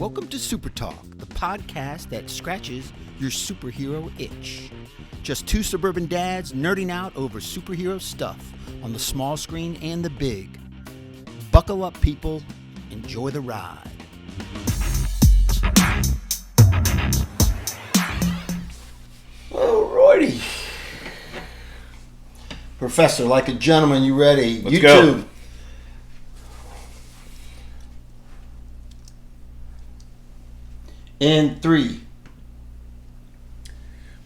Welcome to SuperTalk, the podcast that scratches your superhero itch. Just two suburban dads nerding out over superhero stuff on the small screen and the big. Buckle up, people. Enjoy the ride. Alrighty. Professor, like a gentleman, you ready? Let's YouTube. go. And 3.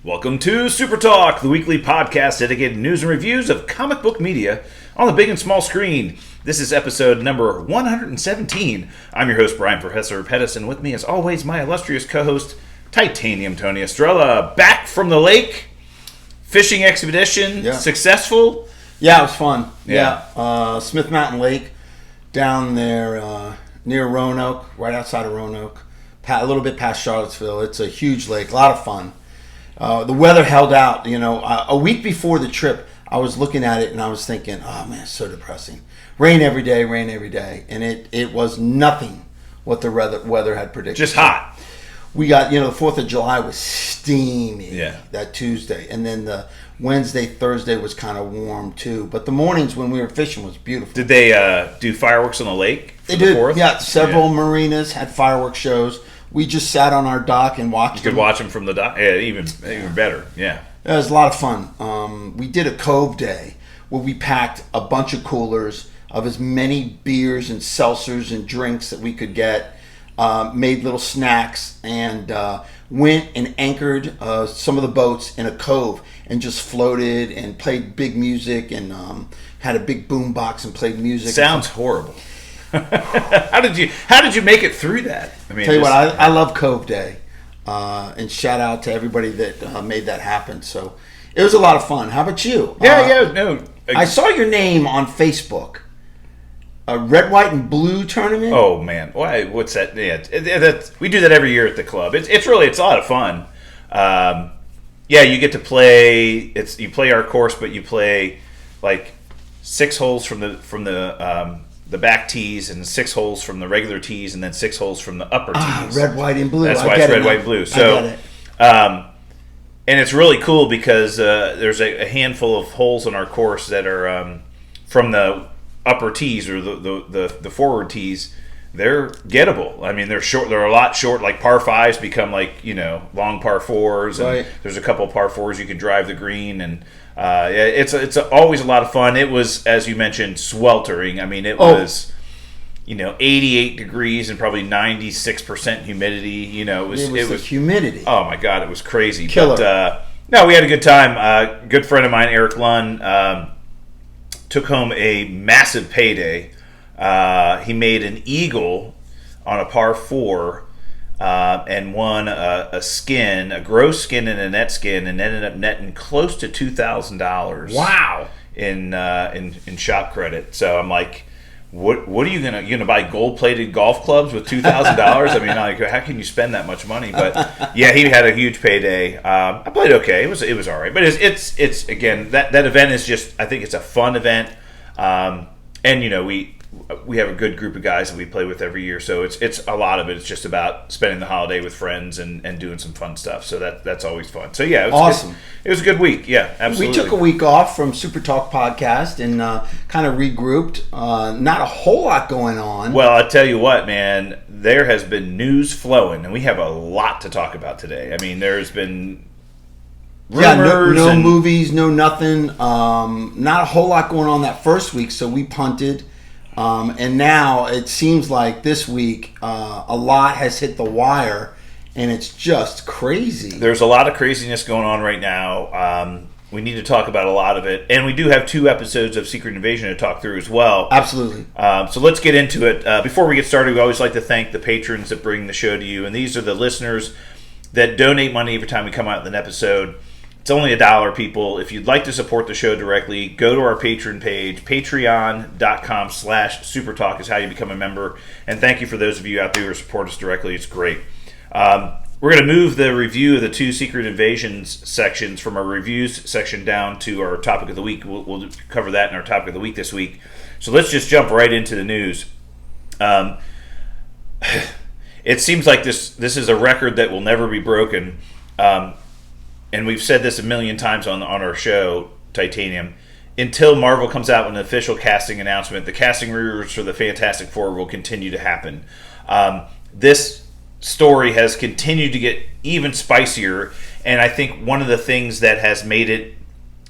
Welcome to Super Talk, the weekly podcast dedicated to news and reviews of comic book media on the big and small screen. This is episode number 117. I'm your host, Brian Professor Pettis, and with me, as always, my illustrious co-host, Titanium Tony Estrella, back from the lake. Fishing expedition, successful? Yeah, it was fun. Yeah. Smith Mountain Lake, down there near Roanoke, right outside of Roanoke, a little bit past Charlottesville. It's a huge lake, a lot of fun. The weather held out. You know, a week before the trip, I was looking at it and I was thinking, oh man, it's so depressing. Rain every day, and it was nothing what the weather had predicted. Just hot. We got, the 4th of July was steamy that Tuesday. And then the Wednesday, Thursday was kind of warm too. But the mornings when we were fishing was beautiful. Did they do fireworks on the lake? They did. 4th? Yeah, several marinas had fireworks shows. We just sat on our dock and watched them. You could watch them from the dock. Yeah, even better. Yeah. It was a lot of fun. We did a Cove Day where we packed a bunch of coolers of as many beers and seltzers and drinks that we could get. Made little snacks and went and anchored some of the boats in a cove and just floated and played big music and had a big boom box and played music. Sounds horrible. How did you make it through that? I mean, tell you what, I love Cove Day, and shout out to everybody that made that happen. So it was a lot of fun. How about you? No. I saw your name on Facebook. A red, white, and blue tournament? Oh man, why? What's that? Yeah, we do that every year at the club. It's a lot of fun. You get to play. You play our course, but you play like 6 holes from the back tees and 6 holes from the regular tees, and then 6 holes from the upper tees. Red, white, and blue. That's why it's red, white, and blue. So, and it's really cool because there's a handful of holes on our course that are from the upper tees or the forward tees. They're gettable. I mean, they're short. They're a lot short. Like par 5s become like long par 4s, and right. There's a couple of par 4s you can drive the green, and it's always a lot of fun. It was, as you mentioned, sweltering. I mean, it was 88 degrees and probably 96% humidity. It was humidity. Oh my God, it was crazy. Killer. But no, we had a good time. Good friend of mine, Eric Lunn, took home a massive payday. He made an eagle on a par 4 and won a gross skin and a net skin, and ended up netting close to $2,000. Wow! In shop credit. So I'm like, what are you gonna buy gold-plated golf clubs with $2,000? I mean, like, how can you spend that much money? But yeah, he had a huge payday. I played okay. It was all right. But it's again, that event is just, I think it's a fun event. And we have a good group of guys that we play with every year, so it's a lot of it. It's just about spending the holiday with friends and doing some fun stuff. So that's always fun. So yeah, it was awesome. It was a good week. Yeah, absolutely. We took a week off from Super Talk Podcast and kind of regrouped. Not a whole lot going on. Well, I tell you what, man, there has been news flowing, and we have a lot to talk about today. I mean, there's been rumors, no movies, no nothing. Not a whole lot going on that first week, so we punted. And now it seems like this week a lot has hit the wire, and it's just crazy. There's a lot of craziness going on right now. We need to talk about a lot of it. And we do have 2 episodes of Secret Invasion to talk through as well. Absolutely. So let's get into it. Before we get started, we always like to thank the patrons that bring the show to you. And these are the listeners that donate money every time we come out with an episode. It's only $1, people. If you'd like to support the show directly, go to our Patreon page. Patreon.com/SuperTalk is how you become a member. And thank you for those of you out there who support us directly. It's great. We're going to move the review of the 2 Secret Invasions sections from our reviews section down to our topic of the week. We'll cover that in our topic of the week this week. So let's just jump right into the news. it seems like this is a record that will never be broken. And we've said this a million times on our show, Titanium. Until Marvel comes out with an official casting announcement, the casting rumors for the Fantastic Four will continue to happen. This story has continued to get even spicier, and I think one of the things that has made it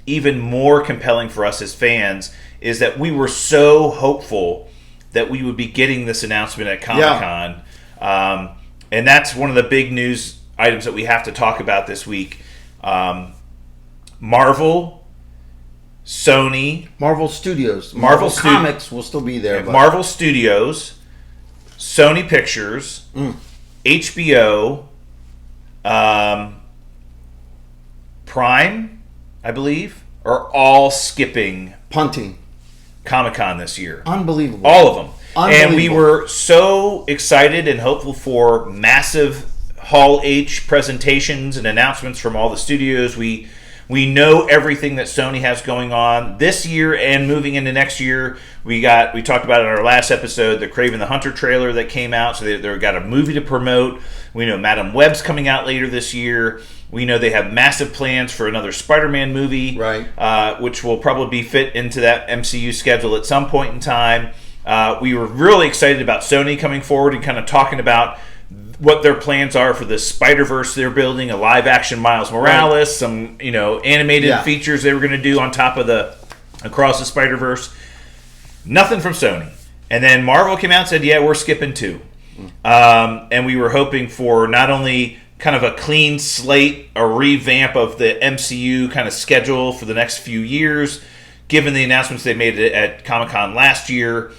even more compelling for us as fans is that we were so hopeful that we would be getting this announcement at Comic-Con. Yeah. And that's one of the big news items that we have to talk about this week. Marvel, Sony, Marvel Studios, Marvel Comics will still be there. But Marvel Studios, Sony Pictures, HBO, Prime, I believe, are all punting Comic-Con this year. Unbelievable. All of them. And we were so excited and hopeful for massive Hall H presentations and announcements from all the studios. We know everything that Sony has going on this year and moving into next year. We talked about it in our last episode, the Kraven the Hunter trailer that came out. So they've got a movie to promote. We know Madam Web's coming out later this year. We know they have massive plans for another Spider-Man movie, right? Which will probably fit into that MCU schedule at some point in time. We were really excited about Sony coming forward and kind of talking about what their plans are for the Spider-Verse they're building, a live-action Miles Morales, right. Some animated features they were going to do on top of the Across the Spider-Verse. Nothing from Sony. And then Marvel came out and said, yeah, we're skipping too. And we were hoping for not only kind of a clean slate, a revamp of the MCU kind of schedule for the next few years, given the announcements they made at Comic-Con last year.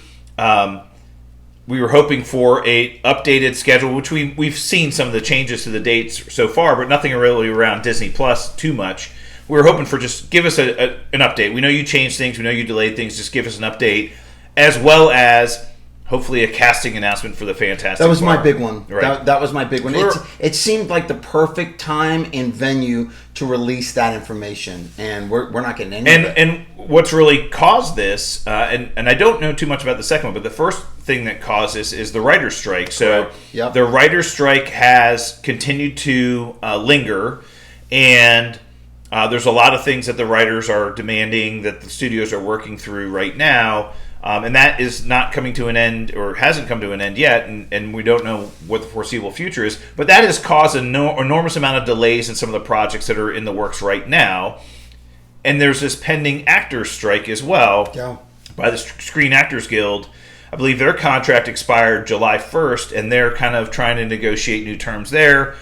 We were hoping for a updated schedule, which we've seen some of the changes to the dates so far, but nothing really around Disney Plus too much. We were hoping for just give us an update. We know you changed things. We know you delayed things. Just give us an update, as well as hopefully a casting announcement for the Fantastic Four. That was my big one. Right. That was my big one. It seemed like the perfect time and venue to release that information, and we're not getting any of it. And what's really caused this, and I don't know too much about the second one, but the first thing that caused this is the writer's strike. So the writer's strike has continued to linger, and there's a lot of things that the writers are demanding that the studios are working through right now. And that is not coming to an end, or hasn't come to an end yet, and we don't know what the foreseeable future is. But that has caused an enormous amount of delays in some of the projects that are in the works right now. And there's this pending actors strike as well by the Screen Actors Guild. I believe their contract expired July 1st, and they're kind of trying to negotiate new terms there.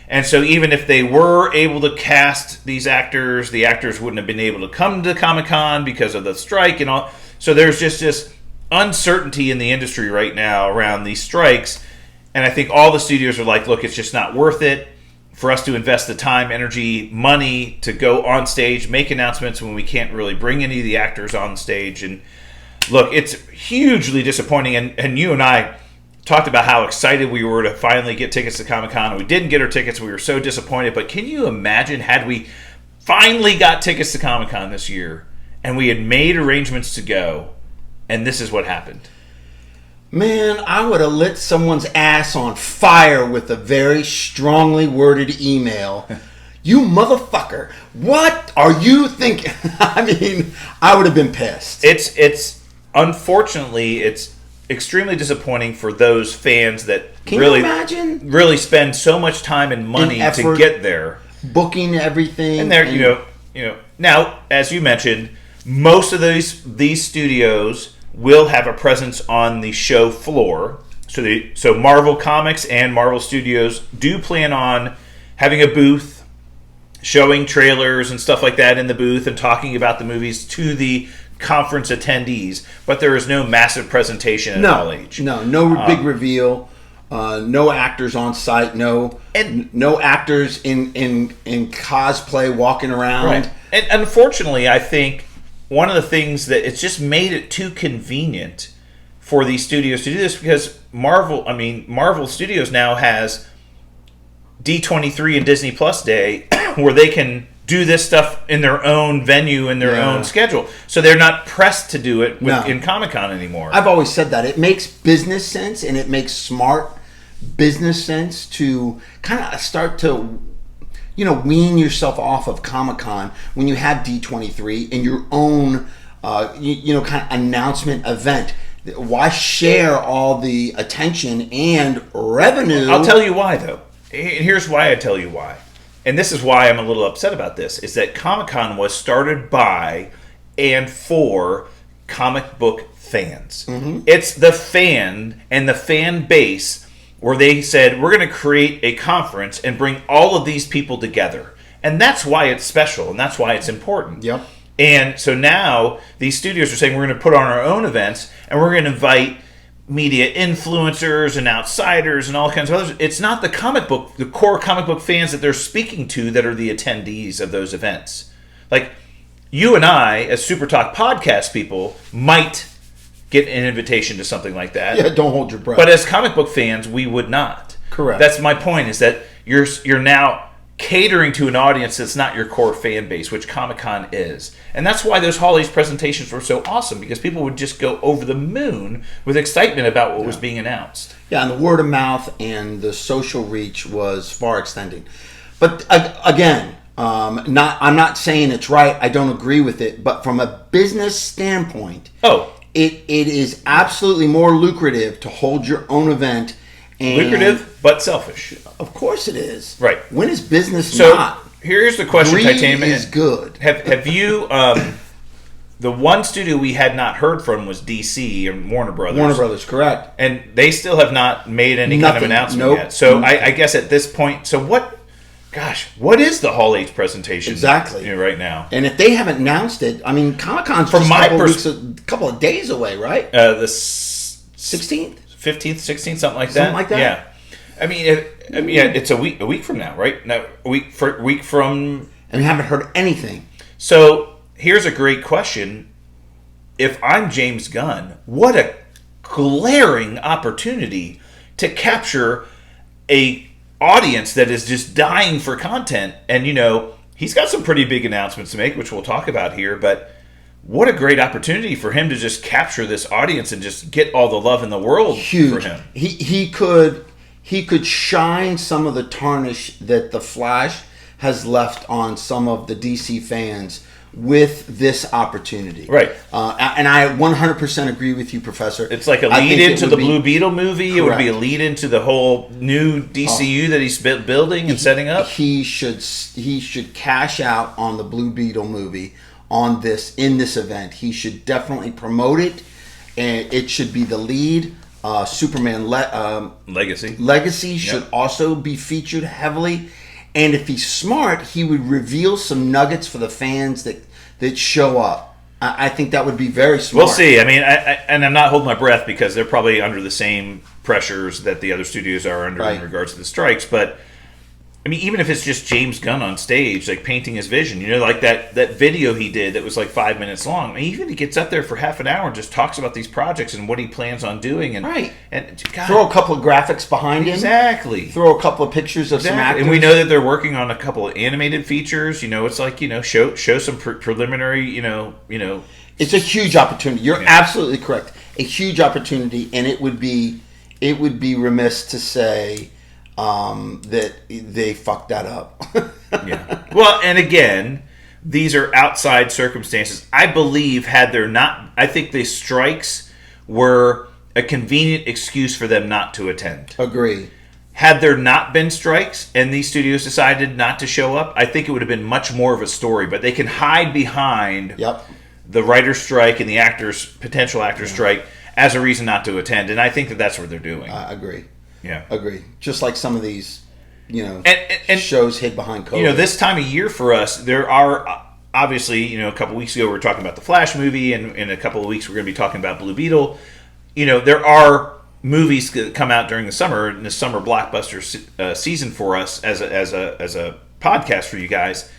And so even if they were able to cast these actors, the actors wouldn't have been able to come to Comic-Con because of the strike and all. So there's just this uncertainty in the industry right now around these strikes. And I think all the studios are like, look, it's just not worth it for us to invest the time, energy, money to go on stage, make announcements when we can't really bring any of the actors on stage. And look, it's hugely disappointing. And you and I talked about how excited we were to finally get tickets to Comic-Con. And we didn't get our tickets. We were so disappointed. But can you imagine had we finally got tickets to Comic-Con this year, and we had made arrangements to go, and this is what happened? Man, I would have lit someone's ass on fire with a very strongly worded email. You motherfucker, what are you thinking? I mean, I would have been pissed. It's unfortunately, it's extremely disappointing for those fans that really spend so much time and money to get there, booking everything. And they're, you know, now, as you mentioned, most of these studios will have a presence on the show floor. So Marvel Comics and Marvel Studios do plan on having a booth, showing trailers and stuff like that in the booth and talking about the movies to the conference attendees. But there is no massive presentation at Hall H. No big reveal. No actors on site. No actors in cosplay walking around. Right. And unfortunately, I think one of the things that it's just made it too convenient for these studios to do this, because Marvel Studios now has D23 and Disney Plus Day where they can do this stuff in their own venue, in their own schedule. So they're not pressed to do it in Comic-Con anymore. I've always said that. It makes business sense and it makes smart business sense to kind of start to, wean yourself off of Comic-Con when you have D23 and your own, kind of announcement event? Why share all the attention and revenue? I'll tell you why, though. Here's why I tell you why. And this is why I'm a little upset about this, is that Comic-Con was started by and for comic book fans. Mm-hmm. It's the fan and the fan base where they said, we're going to create a conference and bring all of these people together. And that's why it's special, and that's why it's important. Yep. And so now these studios are saying we're going to put on our own events, and we're going to invite media influencers and outsiders and all kinds of others. It's not the core comic book fans that they're speaking to that are the attendees of those events. Like, you and I, as SuperTalk podcast people, might get an invitation to something like that. Yeah, don't hold your breath. But as comic book fans, we would not. Correct. That's my point, is that you're now catering to an audience that's not your core fan base, which Comic-Con is. And that's why those Hall H presentations were so awesome, because people would just go over the moon with excitement about what was being announced. Yeah, and the word of mouth and the social reach was far extending. But again, I'm not saying it's right. I don't agree with it. But from a business standpoint, it is absolutely more lucrative to hold your own event. And lucrative, but selfish. Of course it is. Right. When is business so not? Here's the question, Greed Titanium. is good. Have you... the one studio we had not heard from was DC and Warner Brothers. Warner Brothers, correct. And they still have not made any kind of announcement yet. So I guess at this point... So what is the Hall H presentation exactly right now? And if they haven't announced it, I mean, Comic-Con's just a couple of days away, right? The 16th? 15th, 16th, something like that. Something like that. Yeah, I mean, it's a week from now, right? No, a week from, and we haven't heard anything. So here's a great question: if I'm James Gunn, what a glaring opportunity to capture a audience that is just dying for content, and he's got some pretty big announcements to make, which we'll talk about here, but. What a great opportunity for him to just capture this audience and just get all the love in the world for him. He could shine some of the tarnish that the Flash has left on some of the DC fans with this opportunity. Right. And I 100% agree with you, Professor. It's like a lead into the Blue Beetle movie. Correct. It would be a lead into the whole new DCU that he's building and setting up. He should cash out on the Blue Beetle movie. In this event, he should definitely promote it, and it should be the lead. Superman Legacy should also be featured heavily, and if he's smart, he would reveal some nuggets for the fans that show up. I think that would be very smart. We'll see. I mean, and I'm not holding my breath because they're probably under the same pressures that the other studios are under in regards to the strikes, but. I mean, even if it's just James Gunn on stage, like painting his vision, like that video he did that was like 5 minutes long. I mean, even he gets up there for half an hour and just talks about these projects and what he plans on doing. And, and God, throw a couple of graphics behind him. Exactly. Throw a couple of pictures of some actors. And we know that they're working on a couple of animated features. It's like, show some preliminary, It's a huge opportunity. You're absolutely correct. A huge opportunity, and it would be remiss to say... that they fucked that up. Yeah. Well, and again, these are outside circumstances. I believe I think the strikes were a convenient excuse for them not to attend. Agree. Had there not been strikes and these studios decided not to show up, I think it would have been much more of a story. But they can hide behind the writer's strike and the potential actor strike as a reason not to attend. And I think that's what they're doing. I agree. Yeah, agree. Just like some of these, and shows hid behind COVID. This time of year for us, there are obviously, a couple weeks ago we were talking about the Flash movie, and in a couple of weeks we're going to be talking about Blue Beetle. There are movies that come out during the summer, in the summer blockbuster season for us as a podcast for you guys.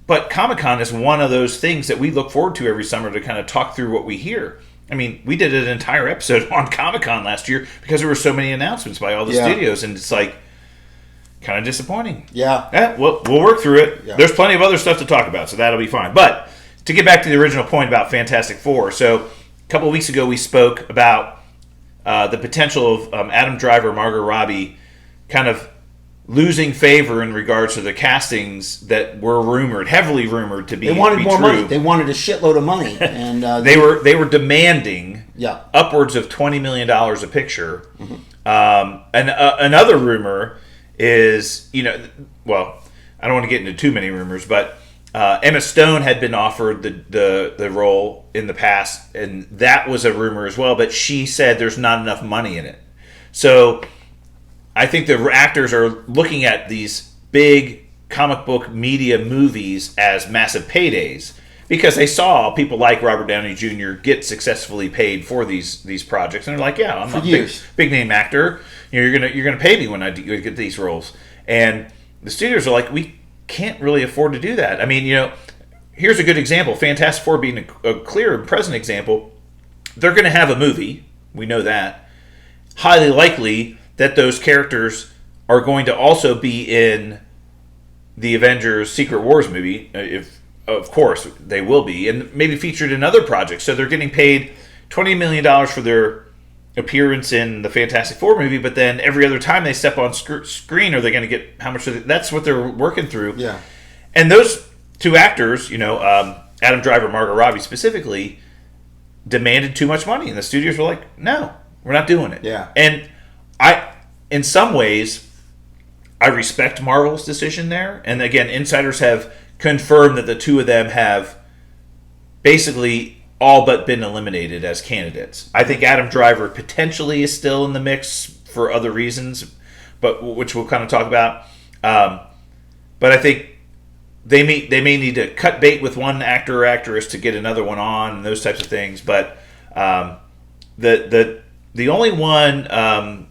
But Comic-Con is one of those things that we look forward to every summer to kind of talk through what we hear. I mean, we did an entire episode on Comic-Con last year because there were so many announcements by all the studios, and it's like kind of disappointing. Yeah. We'll work through it. Yeah. There's plenty of other stuff to talk about, so that'll be fine. But to get back to the original point about Fantastic Four, so a couple of weeks ago we spoke about the potential of Adam Driver, Margot Robbie, kind of losing favor in regards to the castings that were heavily rumored to be. They wanted more true. money. They wanted a shitload of money, and they were demanding upwards of $20 million a picture. And another rumor is, well, I don't want to get into too many rumors, but Emma Stone had been offered the role in the past, and that was a rumor as well. But she said there's not enough money in it, so I think the actors are looking at these big comic book media movies as massive paydays because they saw people like Robert Downey Jr. get successfully paid for these projects, and they're like, "Yeah, I'm a big name actor. You're gonna pay me when I get these roles." And the studios are like, "We can't really afford to do that." I mean, here's a good example. Fantastic Four being a clear and present example. They're going to have a movie. We know that. Highly likely that those characters are going to also be in the Avengers Secret Wars movie, if of course they will be, and maybe featured in other projects. So they're getting paid $20 million for their appearance in the Fantastic Four movie, but then every other time they step on screen, are they going to get how much? That's what they're working through. Yeah. And those two actors, Adam Driver, Margot Robbie specifically, demanded too much money, and the studios were like, "No, we're not doing it." Yeah. And in some ways, I respect Marvel's decision there. And again, insiders have confirmed that the two of them have basically all but been eliminated as candidates. I think Adam Driver potentially is still in the mix for other reasons, but which we'll kind of talk about. But I think they may need to cut bait with one actor or actress to get another one on and those types of things. But the only one.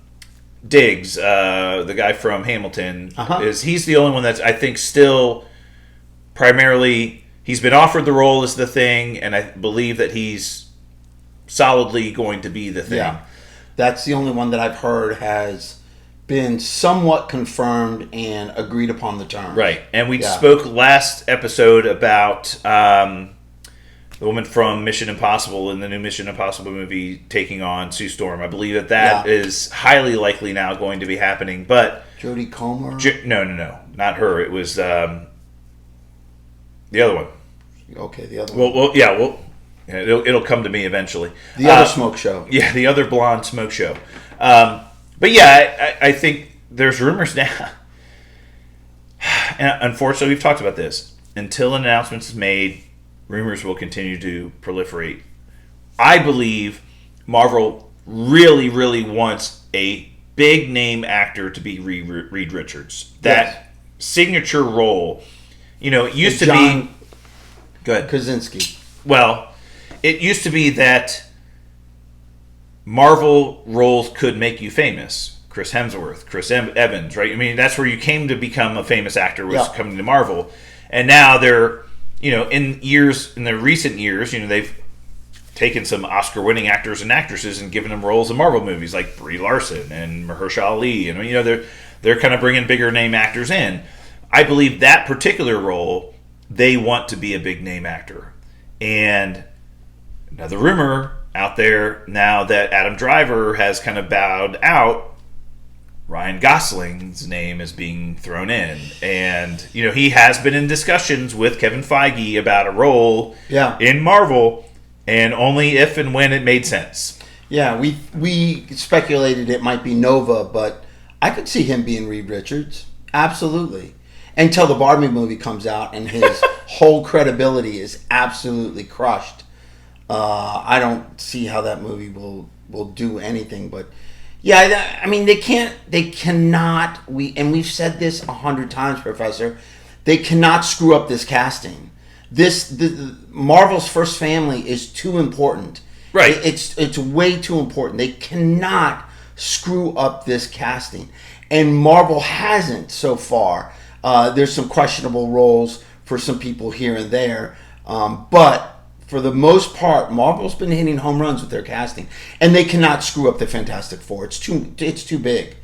Diggs, the guy from Hamilton, he's the only one that's, I think, still primarily, he's been offered the role as the Thing, and I believe that he's solidly going to be the Thing. Yeah. That's the only one that I've heard has been somewhat confirmed and agreed upon the terms. Right. And we spoke last episode about the woman from Mission Impossible in the new Mission Impossible movie taking on Sue Storm. I believe that is highly likely now going to be happening. But Jodie Comer? No, not her. It was the other one. Okay, the other one. Well, it'll come to me eventually. The other smoke show. Yeah, the other blonde smoke show. But yeah, I think there's rumors now. And unfortunately, we've talked about this. Until an announcement is made, rumors will continue to proliferate. I believe Marvel really, really wants a big name actor to be Reed Richards. That signature role. It used to be. Good. Krasinski. Well, it used to be that Marvel roles could make you famous. Chris Hemsworth, Chris Evans, right? I mean, that's where you came to become a famous actor, was coming to Marvel. And now they're, in the recent years, they've taken some Oscar-winning actors and actresses and given them roles in Marvel movies, like Brie Larson and Mahershala Ali. And, they're kind of bringing bigger name actors in. I believe that particular role, they want to be a big name actor. And another rumor out there now that Adam Driver has kind of bowed out, Ryan Gosling's name is being thrown in. And, he has been in discussions with Kevin Feige about a role in Marvel, and only if and when it made sense. Yeah, we speculated it might be Nova, but I could see him being Reed Richards. Absolutely. Until the Barbie movie comes out and his whole credibility is absolutely crushed. I don't see how that movie will do anything, but yeah, I mean they cannot. We've said this 100 times, Professor. They cannot screw up this casting. The Marvel's first family is too important. Right. It's way too important. They cannot screw up this casting, and Marvel hasn't so far. There's some questionable roles for some people here and there, but for the most part, Marvel's been hitting home runs with their casting, and they cannot screw up the Fantastic Four. It's too big.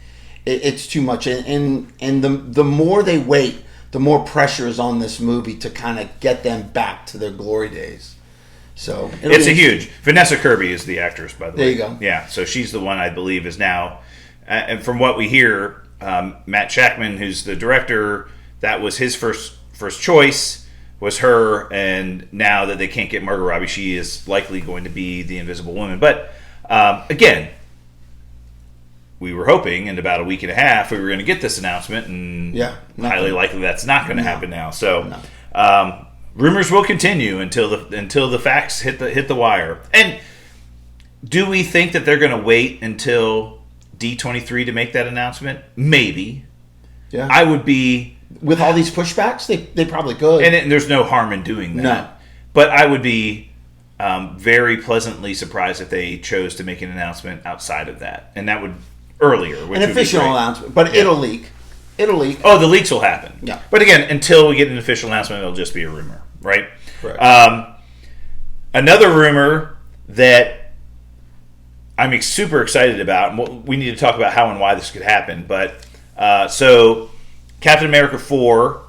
It's too much, and the more they wait, the more pressure is on this movie to kind of get them back to their glory days. So it's a huge. Vanessa Kirby is the actress, by the way. There you go. Yeah, so she's the one I believe is now, and from what we hear, Matt Shackman, who's the director, that was his first choice, was her, and now that they can't get Margot Robbie, she is likely going to be the Invisible Woman. But again, we were hoping in about a week and a half we were going to get this announcement, and highly likely that's not going to happen now. So rumors will continue until the facts hit the wire. And do we think that they're going to wait until D23 to make that announcement? Maybe. Yeah. I would be, with all these pushbacks, they probably could. and there's no harm in doing that. No. But I would be very pleasantly surprised if they chose to make an announcement outside of that, and that would earlier. Which an official announcement, but it'll leak. It'll leak. Oh, the leaks will happen. Yeah. But again, until we get an official announcement, it'll just be a rumor, right? Correct. Another rumor that I'm super excited about, and we need to talk about how and why this could happen, but so Captain America 4,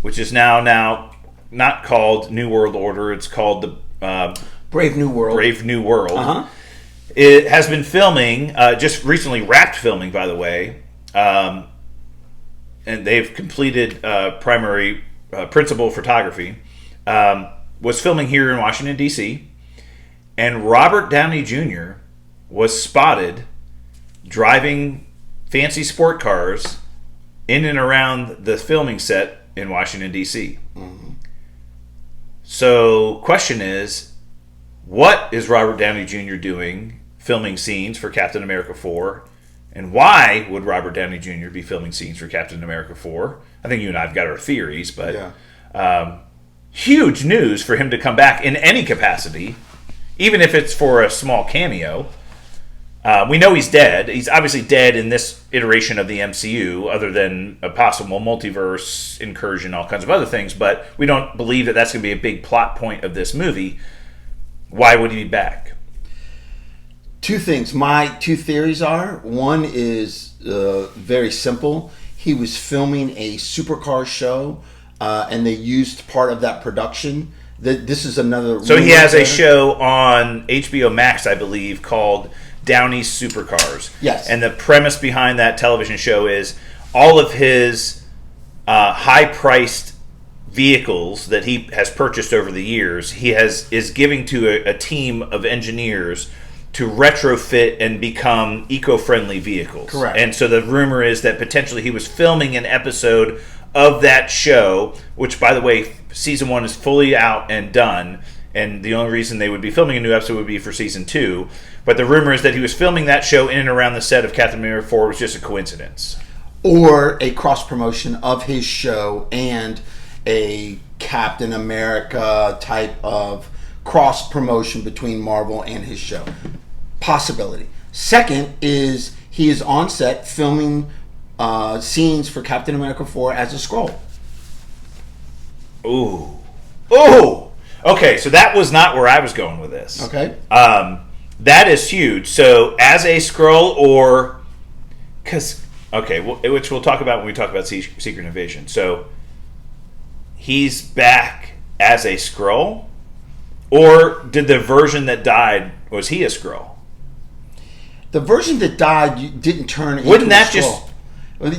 which is now not called New World Order, it's called the Brave New World. Brave New World. Uh-huh. It has been filming, just recently wrapped filming, by the way, and they've completed primary principal photography. Was filming here in Washington, D.C., and Robert Downey Jr. was spotted driving fancy sport cars in and around the filming set in Washington, D.C. Mm-hmm. So, question is, what is Robert Downey Jr. doing filming scenes for Captain America 4? And why would Robert Downey Jr. be filming scenes for Captain America 4? I think you and I have got our theories, but huge news for him to come back in any capacity, even if it's for a small cameo. We know he's dead. He's obviously dead in this iteration of the MCU, other than a possible multiverse incursion, all kinds of other things, but we don't believe that that's going to be a big plot point of this movie. Why would he be back? Two things. My two theories are, one is very simple. He was filming a supercar show, and they used part of that production. This is another... So he has a show on HBO Max, I believe, called Downey's Supercars. Yes. And the premise behind that television show is all of his high-priced vehicles that he has purchased over the years, is giving to a team of engineers to retrofit and become eco-friendly vehicles. Correct. And so the rumor is that potentially he was filming an episode of that show, which, by the way, season 1 is fully out and done, and the only reason they would be filming a new episode would be for season 2. But the rumor is that he was filming that show in and around the set of Captain America 4 was just a coincidence. Or a cross-promotion of his show and a Captain America type of cross-promotion between Marvel and his show. Possibility. Second is he is on set filming scenes for Captain America 4 as a Skrull. Ooh. Okay, so that was not where I was going with this. Okay. That is huge. So as a Skrull, or... which we'll talk about when we talk about Secret Invasion. So he's back as a Skrull? Or did the version that died, was he a Skrull? The version that died didn't turn into Wouldn't that a Skrull.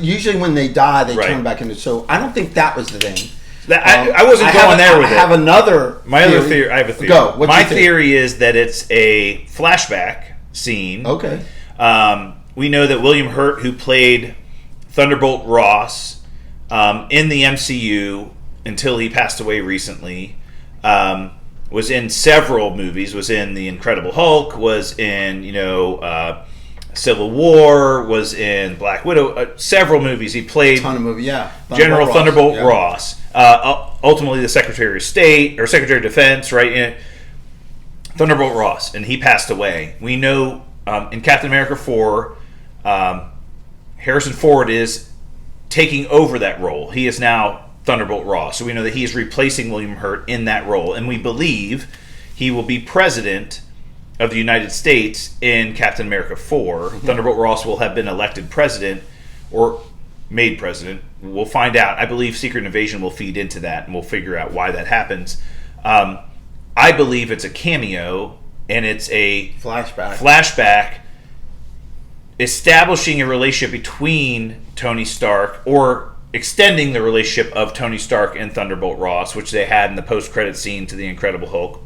Usually when they die, they turn back into... So I don't think that was the thing. I wasn't going there with it. I have another theory. I have a theory. Go. What's My your theory is that it's a flashback scene. Okay. We know that William Hurt, who played Thunderbolt Ross in the MCU until he passed away recently, was in several movies. Was in The Incredible Hulk. Was in Civil War. Was in Black Widow. Several movies. He played a ton of movies. Yeah. General Thunderbolt Ross. Ultimately, the Secretary of State or Secretary of Defense, right? Thunderbolt Ross, and he passed away. We know in Captain America 4, Harrison Ford is taking over that role. He is now Thunderbolt Ross. So we know that he is replacing William Hurt in that role. And we believe he will be president of the United States in Captain America 4. Mm-hmm. Thunderbolt Ross will have been elected president or made president. We'll find out. I believe Secret Invasion will feed into that, and we'll figure out why that happens. I believe it's a cameo, and it's a flashback establishing a relationship between Tony Stark, or extending the relationship of Tony Stark and Thunderbolt Ross, which they had in the post-credit scene to the Incredible Hulk.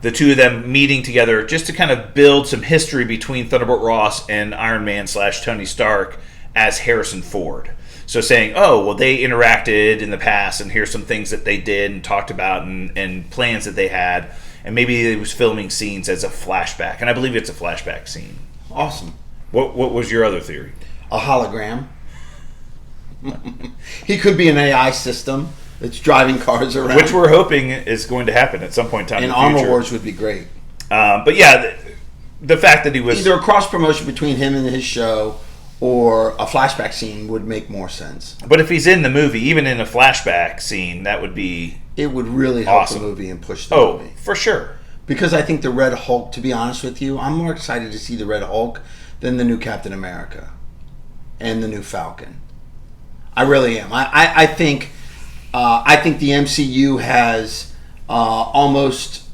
The two of them meeting together just to kind of build some history between Thunderbolt Ross and Iron Man / Tony Stark as Harrison Ford. So saying, oh, well, they interacted in the past, and here's some things that they did and talked about, and plans that they had, and maybe it was filming scenes as a flashback. And I believe it's a flashback scene. Awesome. What was your other theory? A hologram. He could be an AI system that's driving cars around. Which we're hoping is going to happen at some point in time in the future. Armor Wars would be great. But yeah, the fact that he was... Either a cross-promotion between him and his show, or a flashback scene would make more sense. But if he's in the movie, even in a flashback scene, that would be... It would really help the movie and push the movie. Oh, for sure. Because I think the Red Hulk, to be honest with you, I'm more excited to see the Red Hulk than the new Captain America and the new Falcon. I really am. I think the MCU has almost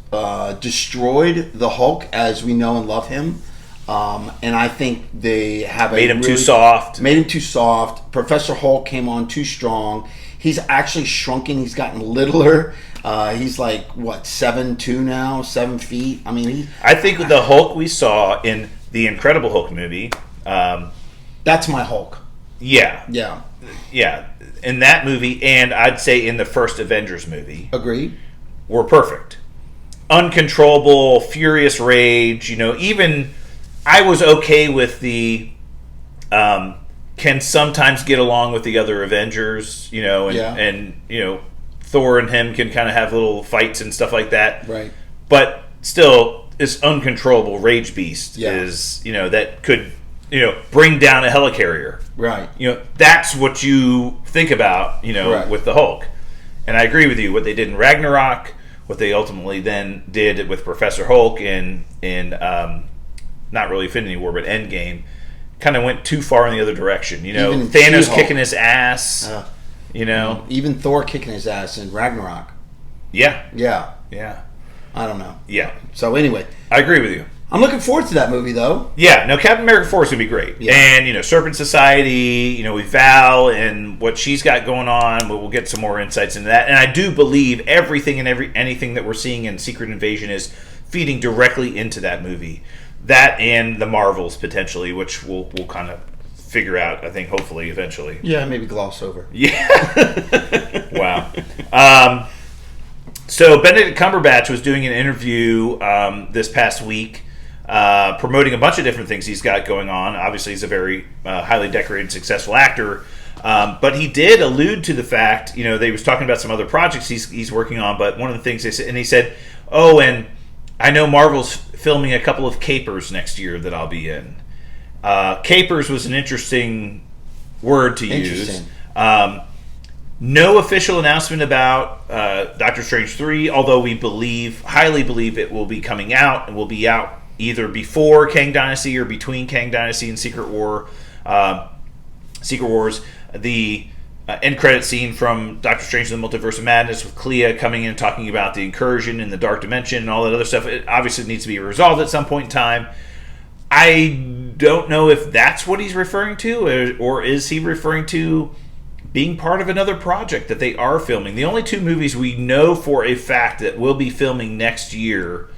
destroyed the Hulk as we know and love him. And I think they have made him too soft. Made him too soft. Professor Hulk came on too strong. He's actually shrunken. He's gotten littler. He's like, what, 7'2" now? 7 feet? I mean, I think the Hulk we saw in the Incredible Hulk movie... that's my Hulk. Yeah. Yeah. Yeah. In that movie, and I'd say in the first Avengers movie... Agreed. Were perfect. Uncontrollable, furious rage. Even I was okay with the... can sometimes get along with the other Avengers, and Thor and him can kind of have little fights and stuff like that. Right. But still, this uncontrollable rage beast is, that could, bring down a helicarrier. Right. That's what you think about, right. with the Hulk. And I agree with you. What they did in Ragnarok, what they ultimately then did with Professor Hulk in not really Infinity War, but Endgame, kind of went too far in the other direction. Even Thanos She-Hulk. Kicking his ass. Even Thor kicking his ass in Ragnarok. Yeah. Yeah. Yeah. I don't know. Yeah. So anyway, I agree with you. I'm looking forward to that movie, though. Yeah. No, Captain America 4 is going to be great. Yeah. And, Serpent Society, with Val and what she's got going on, we'll get some more insights into that. And I do believe everything and anything that we're seeing in Secret Invasion is feeding directly into that movie. That and the Marvels, potentially, which we'll kind of figure out, I think, hopefully, eventually. Yeah, maybe gloss over. Yeah. Wow. So Benedict Cumberbatch was doing an interview this past week promoting a bunch of different things he's got going on. Obviously, he's a very highly decorated, successful actor. But he did allude to the fact, they was talking about some other projects he's working on, but one of the things they said, and he said, oh, and I know Marvel's filming a couple of capers next year that I'll be in. Capers was an interesting word to use. No official announcement about Doctor Strange 3, although we highly believe it will be coming out, and will be out either before Kang Dynasty or between Kang Dynasty and Secret Wars. The end credit scene from Doctor Strange and the Multiverse of Madness with Clea coming in and talking about the incursion in the Dark Dimension and all that other stuff. It obviously needs to be resolved at some point in time. I don't know if that's what he's referring to, or is he referring to being part of another project that they are filming. The only two movies we know for a fact that will be filming next year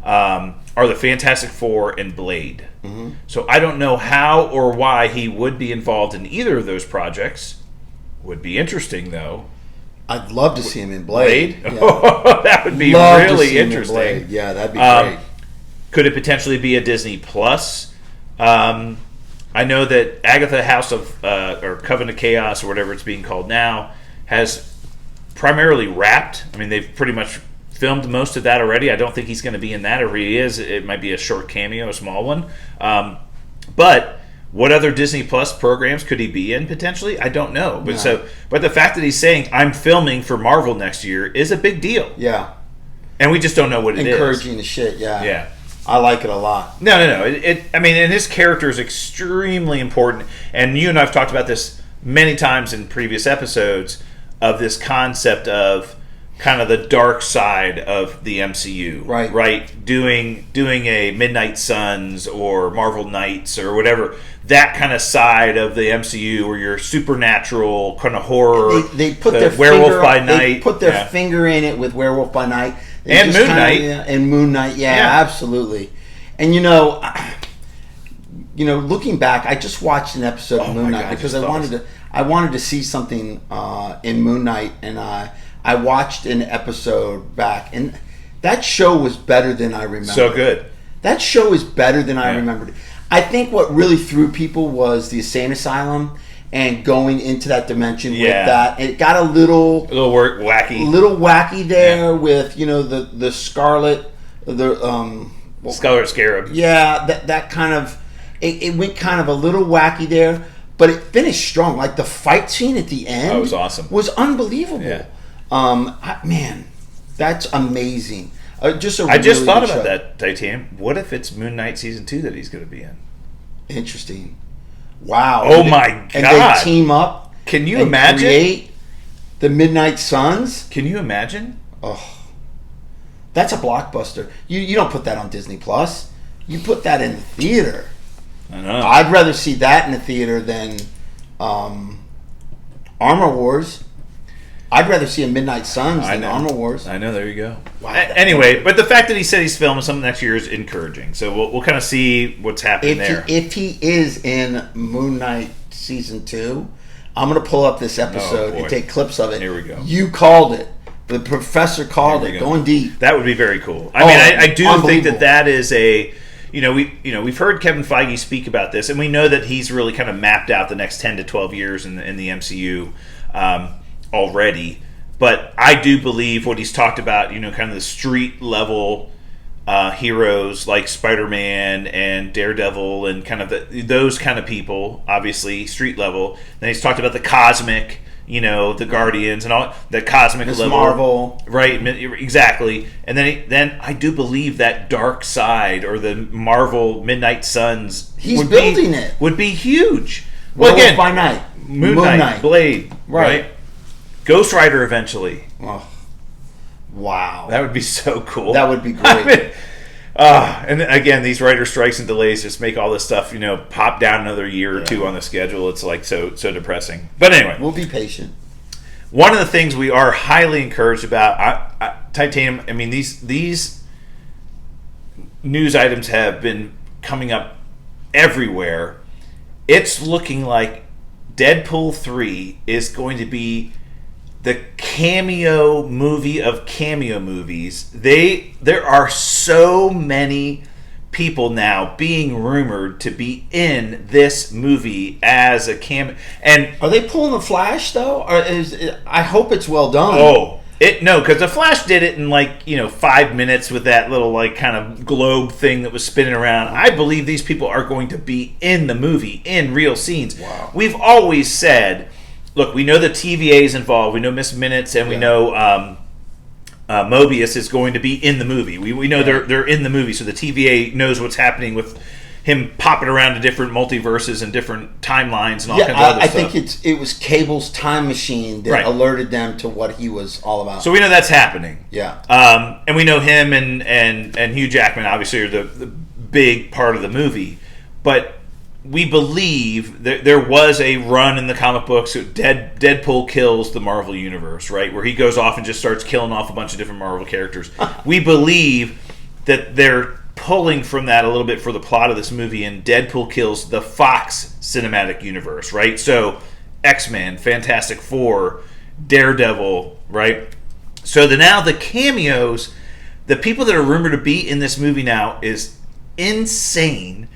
are the Fantastic Four and Blade. Mm-hmm. So I don't know how or why he would be involved in either of those projects. Would be interesting, though. I'd love to see him in Blade. Yeah. That would be really interesting. Yeah, that'd be great. Could it potentially be a Disney Plus? I know that Agatha House of or Coven of Chaos, or whatever it's being called now, has primarily wrapped. I mean, they've pretty much filmed most of that already. I don't think he's going to be in that, or he is. It might be a short cameo, a small one. But what other Disney Plus programs could he be in potentially? I don't know. But the fact that he's saying I'm filming for Marvel next year is a big deal. Yeah, and we just don't know what it is. Encouraging the shit. Yeah. Yeah. I like it a lot. No. I mean, and his character is extremely important. And you and I have talked about this many times in previous episodes of this concept of kind of the dark side of the MCU, right? Doing a Midnight Suns or Marvel Knights or whatever, that kind of side of the MCU where you're supernatural kind of horror. They put their Werewolf by Night. They put their finger in it with Werewolf by Night and Moon Knight. And Moon Knight, absolutely. And looking back, I just watched an episode of Moon Knight because I wanted to see something in Moon Knight, and I watched an episode back, and that show was better than I remembered. So good. That show is better than I remembered. I think what really threw people was the Insane Asylum and going into that dimension with that. It got a little wacky there with the Scarlet, Scarlet Scarab. Yeah, that kind of it went kind of a little wacky there, but it finished strong. Like the fight scene at the end, that was awesome. Was unbelievable. Yeah. Man, that's amazing. I just thought about that, Titanium. What if it's Moon Knight season 2 that he's going to be in? Interesting. Wow. Oh my God. And they team up. Can you imagine? Create the Midnight Suns. Can you imagine? Oh, that's a blockbuster. You don't put that on Disney Plus. You put that in the theater. I know. I'd rather see that in the theater than Armor Wars. I'd rather see a Midnight Suns than Armor Wars. I know. There you go. Wow, anyway, but the fact that he said he's filming something next year is encouraging. So we'll kind of see what's happening there. If he is in Moon Knight season 2, I'm going to pull up this episode and take clips of it. Here we go. You called it. The professor called it. Going deep. That would be very cool. I do think that is a. We've heard Kevin Feige speak about this, and we know that he's really kind of mapped out the next 10 to 12 years in the MCU. Already, but I do believe what he's talked about, kind of the street level heroes like Spider-Man and Daredevil and kind of those kind of people, obviously street level. Then he's talked about the cosmic, the Guardians and all the cosmic Ms. level, Marvel, right? Exactly. And then I do believe that dark side or the Marvel Midnight Suns, it would be huge. Well, again, by Night, Moon Knight, Blade, right? Ghost Rider eventually. Oh, wow. That would be so cool. That would be great. And again, these writer strikes and delays just make all this stuff, pop down another year or two on the schedule. It's like so depressing. But anyway. We'll be patient. One of the things we are highly encouraged about, Titanium, I mean, these news items have been coming up everywhere. It's looking like Deadpool 3 is going to be the cameo movie of cameo movies. There are so many people now being rumored to be in this movie as a cameo. And are they pulling the Flash though? Or I hope it's well done. No, because the Flash did it in 5 minutes with that little kind of globe thing that was spinning around. I believe these people are going to be in the movie in real scenes. Wow. We've always said, look, we know the TVA is involved. We know Miss Minutes, and we know Mobius is going to be in the movie. We know they're in the movie, so the TVA knows what's happening with him popping around to different multiverses and different timelines and all kinds of other stuff. I think it was Cable's time machine that alerted them to what he was all about. So we know that's happening. Yeah. And we know him and Hugh Jackman obviously are the big part of the movie, but we believe that there was a run in the comic books. Deadpool kills the Marvel Universe, right? Where he goes off and just starts killing off a bunch of different Marvel characters. We believe that they're pulling from that a little bit for the plot of this movie, and Deadpool kills the Fox cinematic universe, right? So X-Men, Fantastic Four, Daredevil, right? So now the cameos, the people that are rumored to be in this movie now is insane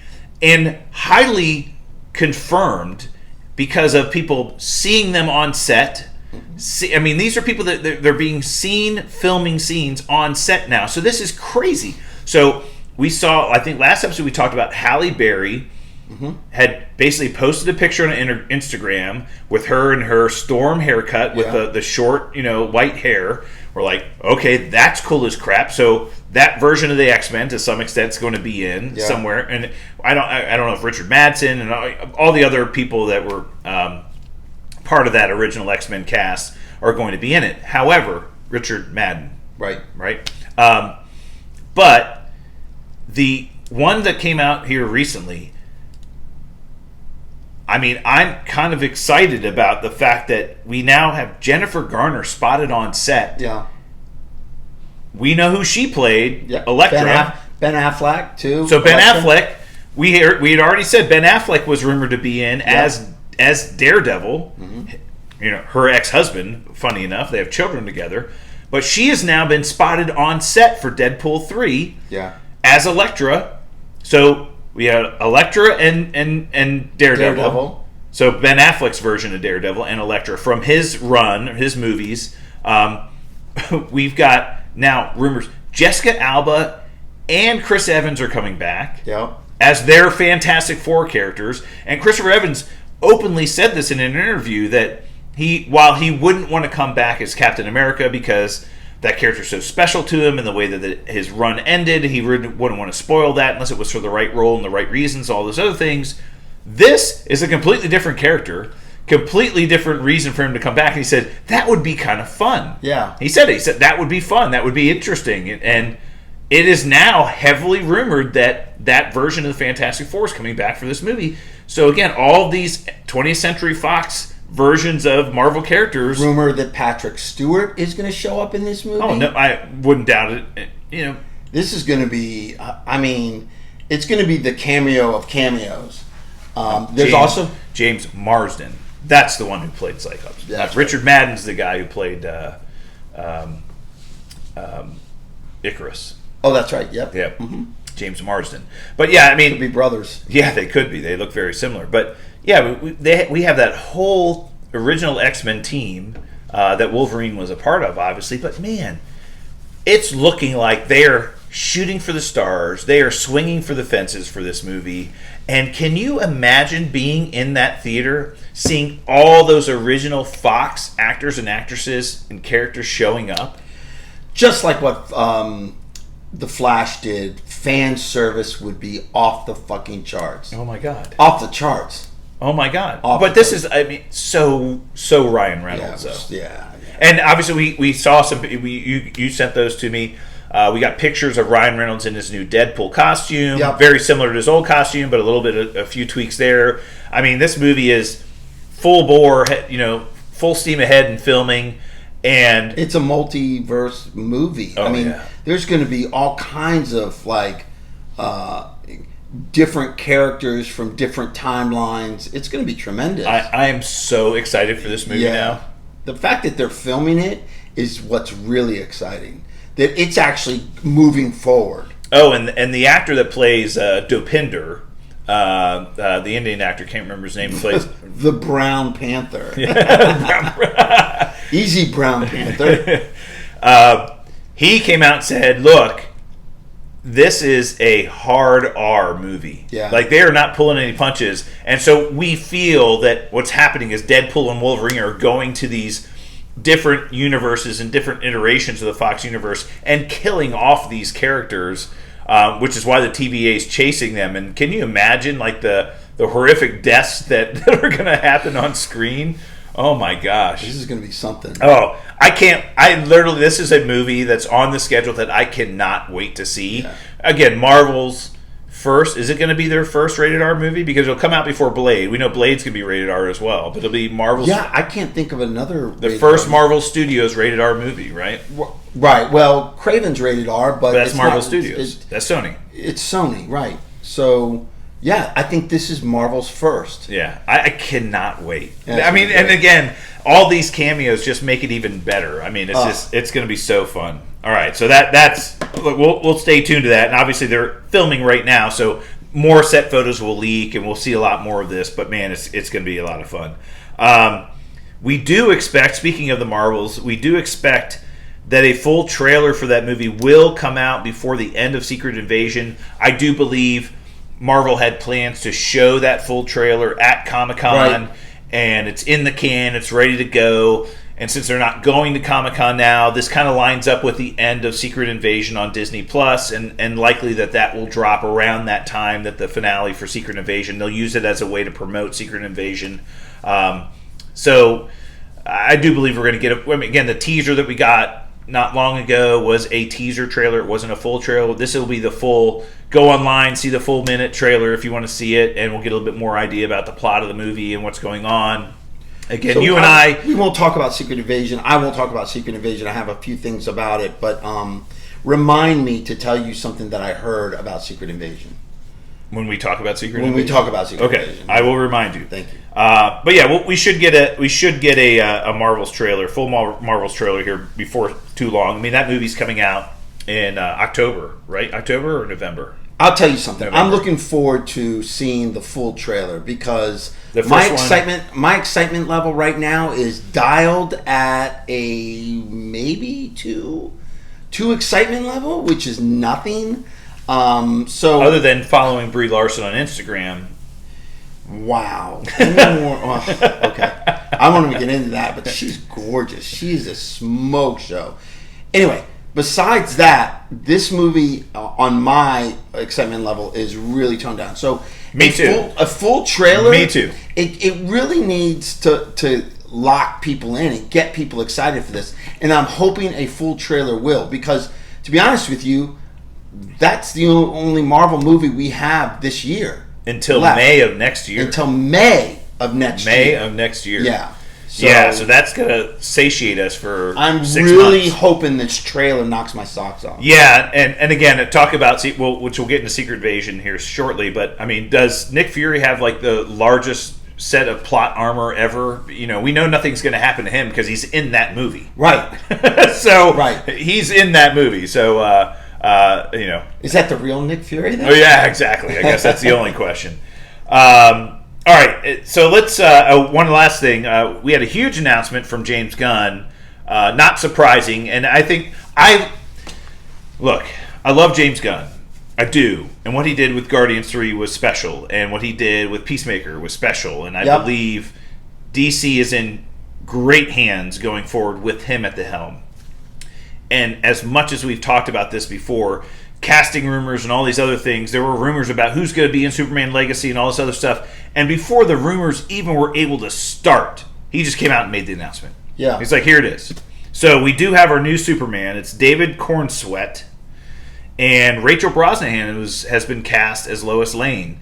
and highly confirmed because of people seeing them on set. These are people that they're being seen filming scenes on set now. So this is crazy. So we saw, I think last episode we talked about Halle Berry had basically posted a picture on Instagram with her and her Storm haircut with the short, white hair. We're like, okay, that's cool as crap. So that version of the X-Men to some extent is going to be in somewhere. And I don't know if Richard Madsen and all the other people that were part of that original X-Men cast are going to be in it. However, Richard Madden. Right. Right? But the one that came out here recently, I mean, I'm kind of excited about the fact that we now have Jennifer Garner spotted on set. Yeah. We know who she played, Yep. Electra. Ben Affleck, too. So Ben Electra. Affleck, we had already said Ben Affleck was rumored to be in as Daredevil. Mm-hmm. You know, her ex-husband, funny enough, they have children together. But she has now been spotted on set for Deadpool 3 as Electra. So we had Electra and Daredevil. So Ben Affleck's version of Daredevil and Electra from his run, his movies. We've got now rumors Jessica Alba and Chris Evans are coming back as their Fantastic Four characters. And Christopher Evans openly said this in an interview that while he wouldn't want to come back as Captain America because that character's so special to him and the way that his run ended, he wouldn't want to spoil that unless it was for the right role and the right reasons, all those other things. This is a completely different character, completely different reason for him to come back. And he said, that would be kind of fun. Yeah. He said that would be fun. That would be interesting. And it is now heavily rumored that version of the Fantastic Four is coming back for this movie. So again, all these 20th Century Fox versions of Marvel characters. Rumor that Patrick Stewart is going to show up in this movie. Oh no, I wouldn't doubt it. You know, this is going to be. I mean, it's going to be the cameo of cameos. There's also James Marsden. That's the one who played Cyclops. Richard Madden's the guy who played Icarus. Oh, that's right. Yep. Yep. Mm-hmm. James Marsden. But yeah, I mean, could be brothers. Yeah, they could be. They look very similar. But yeah, we have that whole original X-Men team that Wolverine was a part of, obviously. But man, it's looking like they're shooting for the stars. They are swinging for the fences for this movie. And can you imagine being in that theater, seeing all those original Fox actors and actresses and characters showing up? Just like what The Flash did, fan service would be off the fucking charts. Oh my God. Off the charts. Oh my God. But this is, I mean, so Ryan Reynolds. Yeah. And obviously we saw some, you sent those to me. We got pictures of Ryan Reynolds in his new Deadpool costume. Yep. Very similar to his old costume, but a few tweaks there. I mean, this movie is full bore, full steam ahead in filming. And it's a multiverse movie. Oh, I mean, there's going to be all kinds of different characters from different timelines. It's going to be tremendous. I am so excited for this movie now. The fact that they're filming it is what's really exciting. That it's actually moving forward. Oh, and the actor that plays Dopinder, the Indian actor, can't remember his name, plays the Brown Panther. Easy Brown Panther. He came out and said, look, this is a hard R movie. Yeah. Like, they are not pulling any punches. And so we feel that what's happening is Deadpool and Wolverine are going to these different universes and different iterations of the Fox universe and killing off these characters, which is why the TVA is chasing them. And can you imagine, like, the horrific deaths that are going to happen on screen? Oh my gosh. This is going to be something. Oh, this is a movie that's on the schedule that I cannot wait to see. Yeah. Again, Marvel's first, is it going to be their first rated R movie? Because it'll come out before Blade. We know Blade's going to be rated R as well, but it'll be Marvel's. Yeah, I can't think of another. The first Marvel Studios rated R movie, right? Right. Well, Craven's rated R, but that's Marvel Studios. That's Sony. It's Sony, right. So, yeah, I think this is Marvel's first. Yeah, I cannot wait. I mean, and again, all these cameos just make it even better. I mean, it's going to be so fun. All right, so that's we'll stay tuned to that, and obviously they're filming right now, so more set photos will leak, and we'll see a lot more of this. But man, it's going to be a lot of fun. We do expect, speaking of the Marvels, we do expect that a full trailer for that movie will come out before the end of Secret Invasion. I do believe Marvel had plans to show that full trailer at Comic-Con, and it's in the can, it's ready to go. And since they're not going to Comic-Con now, this kind of lines up with the end of Secret Invasion on Disney Plus, and likely that will drop around that time that the finale for Secret Invasion. They'll use it as a way to promote Secret Invasion. So I do believe we're going to get again, the teaser that we got not long ago was a teaser trailer. It wasn't a full trailer. This will be the full. Go online, see the full minute trailer if you want to see it, and we'll get a little bit more idea about the plot of the movie and what's going on. Again, so we won't talk about Secret Invasion. I won't talk about Secret Invasion. I have a few things about it, but remind me to tell you something that I heard about Secret Invasion. When we talk about Secret Invasion? When we talk about Secret Invasion. I will remind you. Thank you. But yeah, we should get a Marvel's trailer, full Marvel's trailer here before too long. I mean, that movie's coming out in October, right? October or November? I'll tell you something. November. I'm looking forward to seeing the full trailer because my excitement level right now is dialed at a maybe two excitement level, which is nothing. So other than following Brie Larson on Instagram. Wow. Okay. I won't even get into that, but she's gorgeous. She's a smoke show. Anyway, besides that, this movie on my excitement level is really toned down. So Me too. A full trailer. Me too. It really needs to lock people in and get people excited for this. And I'm hoping a full trailer will, because to be honest with you, that's the only Marvel movie we have this year. Until May of next year. Until May of next year. May of next year. Yeah. So that's going to satiate us for 6 months. I'm really hoping this trailer knocks my socks off. Yeah, and again, talk about, which we'll get into Secret Invasion here shortly, but I mean, does Nick Fury have like the largest set of plot armor ever? You know, we know nothing's going to happen to him because he's in that movie. Right. He's in that movie. So, you know. Is that the real Nick Fury then? Oh, yeah, exactly. I guess that's the only question. All right, so let's, one last thing. We had a huge announcement from James Gunn. Not surprising, and I love James Gunn. I do. And what he did with Guardians 3 was special, and what he did with Peacemaker was special, and I believe DC is in great hands going forward with him at the helm. And as much as we've talked about this before, casting rumors and all these other things, there were rumors about who's going to be in Superman Legacy and all this other stuff. And before the rumors even were able to start, he just came out and made the announcement. Yeah. He's like, here it is. So we do have our new Superman. It's David Cornsweet. And Rachel Brosnahan has been cast as Lois Lane.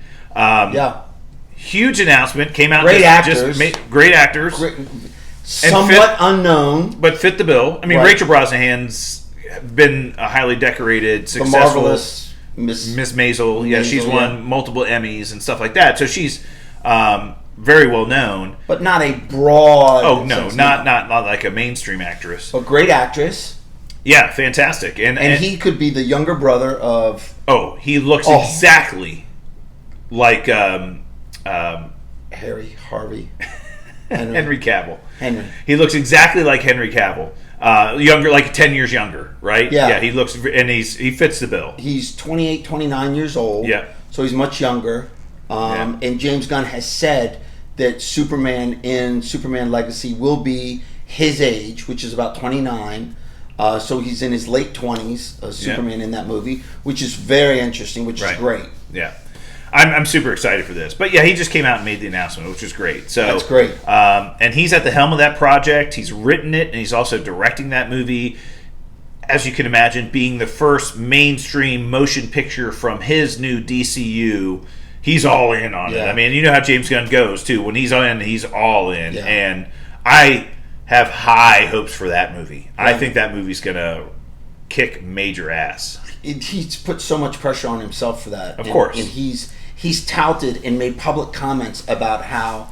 Huge announcement. Came out. Great actors. Great actors. Somewhat unknown. But fit the bill. I mean, Rachel Brosnahan's been a highly decorated, successful, the marvelous Miss Maisel. Yeah, she's won multiple Emmys and stuff like that. So she's very well known, but not a broad. Oh no, not like a mainstream actress. But great actress. Yeah, fantastic. And he could be the younger brother of. Oh, he looks exactly like Henry Cavill. Henry. He looks exactly like Henry Cavill. Younger, like 10 years younger, right? Yeah. He looks, and he fits the bill. He's 28, 29 years old. Yeah. So he's much younger. And James Gunn has said that Superman in Superman Legacy will be his age, which is about 29. So he's in his late 20s, Superman in that movie, which is very interesting, which is great. Yeah. I'm super excited for this. But yeah, he just came out and made the announcement, which is great. So that's great. And he's at the helm of that project. He's written it, and he's also directing that movie. As you can imagine, being the first mainstream motion picture from his new DCU, he's all in on it. I mean, you know how James Gunn goes, too. When he's in, he's all in. Yeah. And I have high hopes for that movie. Yeah. I think that movie's going to kick major ass. He's put so much pressure on himself for that. Of course. And he's touted and made public comments about how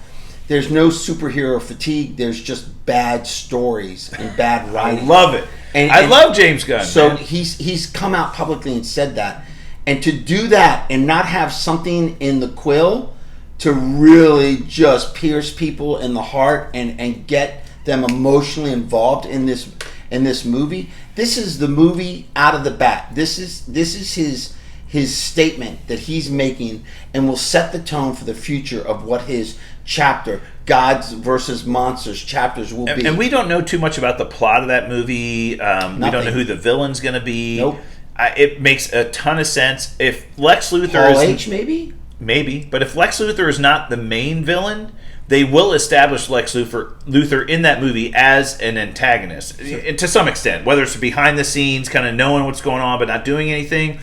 there's no superhero fatigue. There's just bad stories and bad writing. I love it. And I love James Gunn. So he's come out publicly and said that. And to do that and not have something in the quill to really just pierce people in the heart and get them emotionally involved in this movie. This is the movie out of the bat. This is his statement that he's making and will set the tone for the future of what his chapter, Gods versus Monsters chapters will be. And we don't know too much about the plot of that movie. We don't know who the villain's going to be. Nope. It makes a ton of sense. If Lex Luthor Paul H. maybe? Maybe. But if Lex Luthor is not the main villain, they will establish Lex Luthor in that movie as an antagonist, and to some extent, whether it's behind the scenes, kind of knowing what's going on but not doing anything,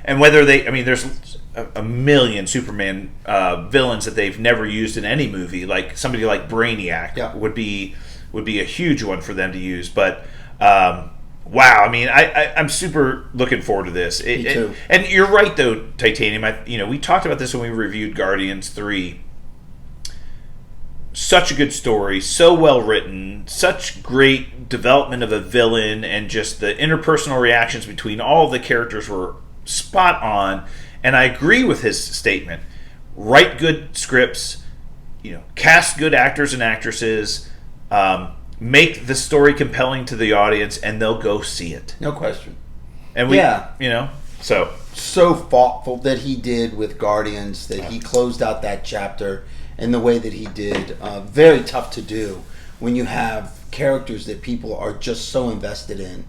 and whether there's a million Superman villains that they've never used in any movie, like somebody like Brainiac would be a huge one for them to use, but. Wow, I mean, I'm super looking forward to this. Me too. And you're right, though, Titanium. We talked about this when we reviewed Guardians 3. Such a good story, so well written, such great development of a villain, and just the interpersonal reactions between all of the characters were spot on. And I agree with his statement. Write good scripts, cast good actors and actresses, make the story compelling to the audience, and they'll go see it. No question. And so thoughtful that he did with Guardians, that he closed out that chapter in the way that he did. Very tough to do when you have characters that people are just so invested in.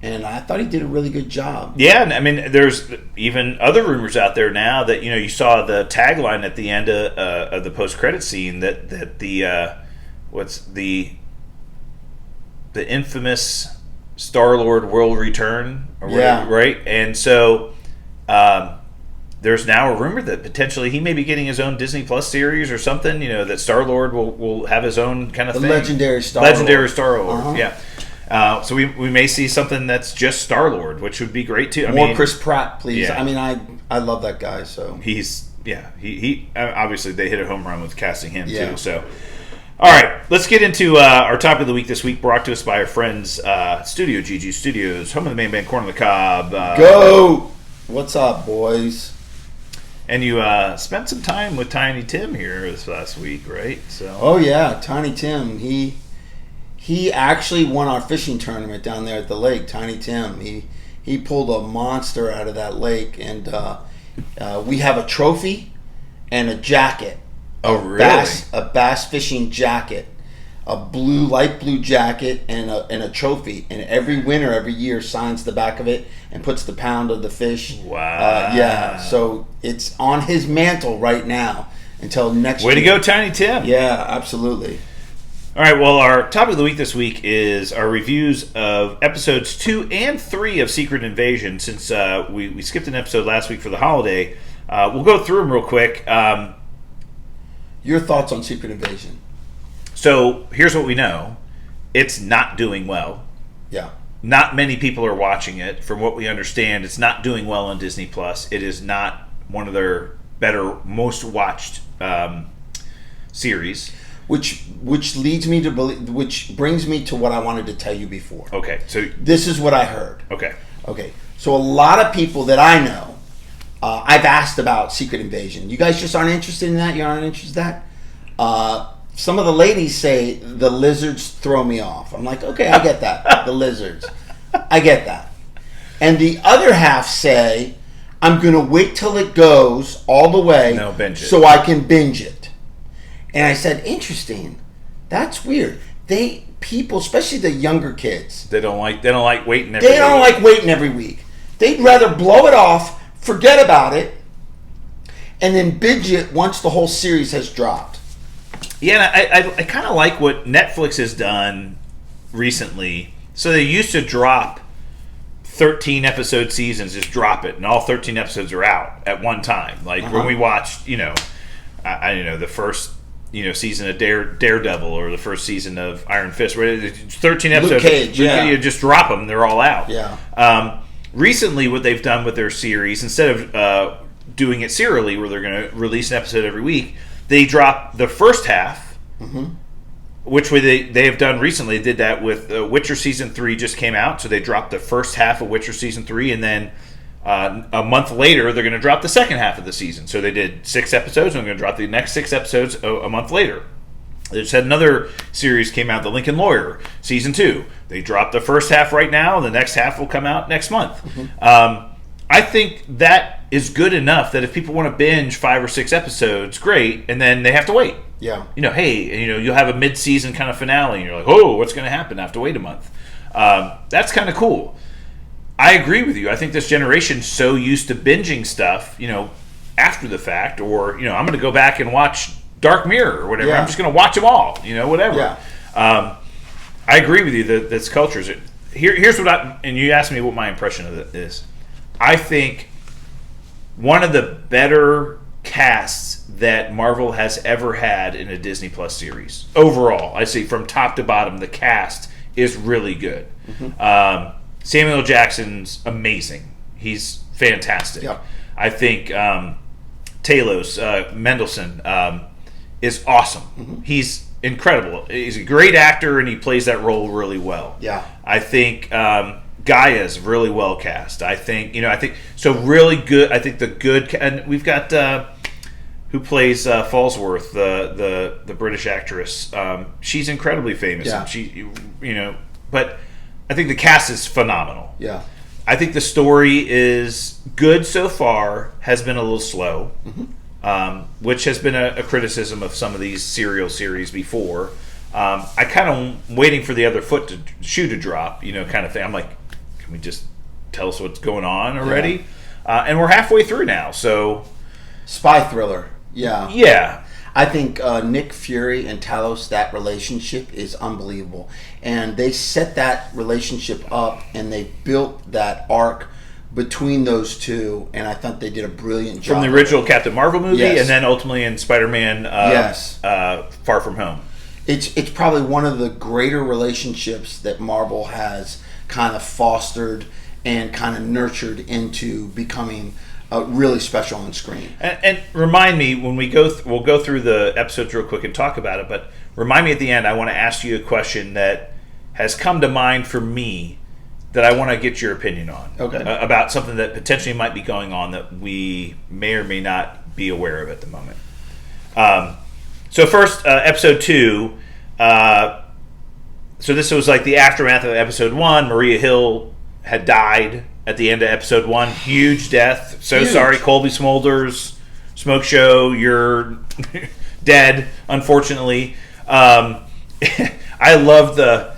And I thought he did a really good job. Yeah, and I mean, there's even other rumors out there now that you saw the tagline at the end of the post-credit scene that the infamous Star-Lord will return, or whatever, right? And so there's now a rumor that potentially he may be getting his own Disney Plus series or something, that Star-Lord will have his own kind of thing. Legendary Star-Lord. Uh-huh. Yeah. So we may see something that's just Star-Lord, which would be great too. More Chris Pratt, please. Yeah. I mean, I love that guy, so. He obviously they hit a home run with casting him too, so. All right, let's get into our topic of the week this week, brought to us by our friends, Studio GG Studios, home of the main band, Corn on the Cob. Go! What's up, boys? And you spent some time with Tiny Tim here this last week, right? So. Oh yeah, Tiny Tim. He actually won our fishing tournament down there at the lake. Tiny Tim. He pulled a monster out of that lake, and we have a trophy and a jacket. Oh, really? A bass fishing jacket, a light blue jacket, and a trophy. And every winner every year signs the back of it and puts the pound of the fish. Wow. So it's on his mantle right now until next year. Way to go, Tiny Tim. Yeah, absolutely. All right, well, our topic of the week this week is our reviews of episodes 2 and 3 of Secret Invasion. Since we skipped an episode last week for the holiday, we'll go through them real quick. Your thoughts on Secret Invasion? So here's what we know. It's not doing well. Yeah. Not many people are watching it. From what we understand, it's not doing well on Disney Plus. It is not one of their better, most watched series. Which leads me to believe, which brings me to what I wanted to tell you before. Okay, so this is what I heard. Okay. So a lot of people that I know, I've asked about Secret Invasion. You guys just aren't interested in that? You aren't interested in that? Some of the ladies say the lizards throw me off. I'm like, okay, I get that. The lizards. I get that. And the other half say, I'm going to wait till it goes all the way so I can binge it. And I said, interesting. That's weird. People, especially the younger kids, they don't like waiting every week. They don't like waiting every week. They'd rather blow it off, forget about it, and then binge it once the whole series has dropped. Yeah, and I kind of like what Netflix has done recently. So they used to drop 13 episode seasons, just drop it, and all 13 episodes are out at one time. Like when we watched, the first season of Daredevil or the first season of Iron Fist, where 13 episodes, Luke Cage, you just drop them, they're all out. Yeah. Recently, what they've done with their series, instead of doing it serially, where they're going to release an episode every week, they drop the first half, which way they have done recently. They did that with Witcher Season 3 just came out, so they dropped the first half of Witcher Season 3, and then a month later, they're going to drop the second half of the season. So they did 6 episodes, and they're going to drop the next 6 episodes a month later. They just had another series came out, The Lincoln Lawyer, Season 2. They dropped the first half right now, and the next half will come out next month. I think that is good enough that if people want to binge 5 or 6 episodes, great, and then they have to wait. Yeah. You'll have a mid-season kind of finale, and you're like, oh, what's going to happen? I have to wait a month. That's kind of cool. I agree with you. I think this generation's so used to binging stuff, after the fact, or, I'm going to go back and watch Dark Mirror or whatever. Yeah. I'm just going to watch them all, whatever. Yeah. I agree with you that this culture is. Here's what and you asked me what my impression of it is. I think one of the better casts that Marvel has ever had in a Disney Plus series. Overall, I see from top to bottom, the cast is really good. Mm-hmm. Samuel L. Jackson's amazing. He's fantastic. Yep. I think Talos Mendelsohn is awesome. Mm-hmm. He's incredible. He's a great actor, and he plays that role really well. Yeah. I think Gaia's really well cast. I think so. Really good. I think the good, and we've got who plays Falsworth, the British actress. She's incredibly famous. Yeah. And she, but I think the cast is phenomenal. Yeah. I think the story is good so far. Has been a little slow. Mm-hmm. Which has been a criticism of some of these serial series before. I kind of waiting for the other shoe to drop, kind of thing. I'm like, can we just tell us what's going on already? Yeah. And we're halfway through now, so spy thriller. Yeah. Yeah. I think Nick Fury and Talos, that relationship is unbelievable. And they set that relationship up and they built that arc between those two, and I thought they did a brilliant job. From the original Captain Marvel movie, yes. and then ultimately in Spider-Man yes. Far From Home. It's probably one of the greater relationships that Marvel has kind of fostered and kind of nurtured into becoming really special on screen. And remind me, when we'll go through the episodes real quick and talk about it, but remind me at the end, I want to ask you a question that has come to mind for me that I want to get your opinion on. Okay. About something that potentially might be going on that we may or may not be aware of at the moment. So first, episode 2. So this was like the aftermath of episode 1. Maria Hill had died at the end of episode 1. Huge death. So Huge. Sorry, Colby Smulders, Smoke Show, you're dead, unfortunately. I love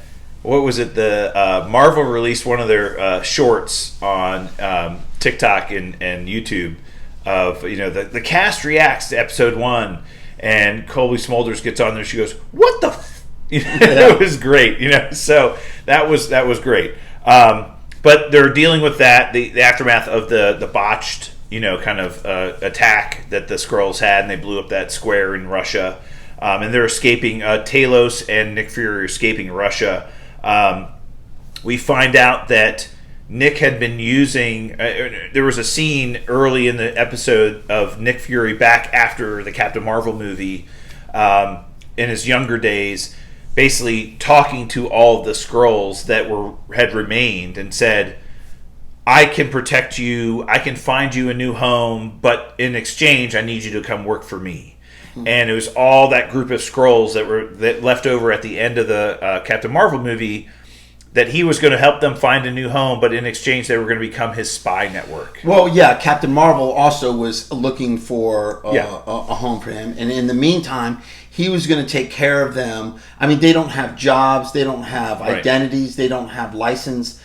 what was it? The Marvel released one of their shorts on TikTok and YouTube of the cast reacts to episode 1, and Colby Smulders gets on there. She goes, "What the?" It was great. So that was great. But they're dealing with that the aftermath of the botched kind of attack that the Skrulls had, and they blew up that square in Russia. And they're escaping. Talos and Nick Fury are escaping Russia. We find out that Nick had been using... there was a scene early in the episode of Nick Fury back after the Captain Marvel movie in his younger days, basically talking to all of the Skrulls that had remained and said, I can protect you, I can find you a new home, but in exchange, I need you to come work for me. And it was all that group of Skrulls that left over at the end of the Captain Marvel movie, that he was going to help them find a new home, but in exchange they were going to become his spy network. Well, yeah, Captain Marvel also was looking for a home for him, and in the meantime, he was going to take care of them. I mean, they don't have jobs, they don't have identities, they don't have license.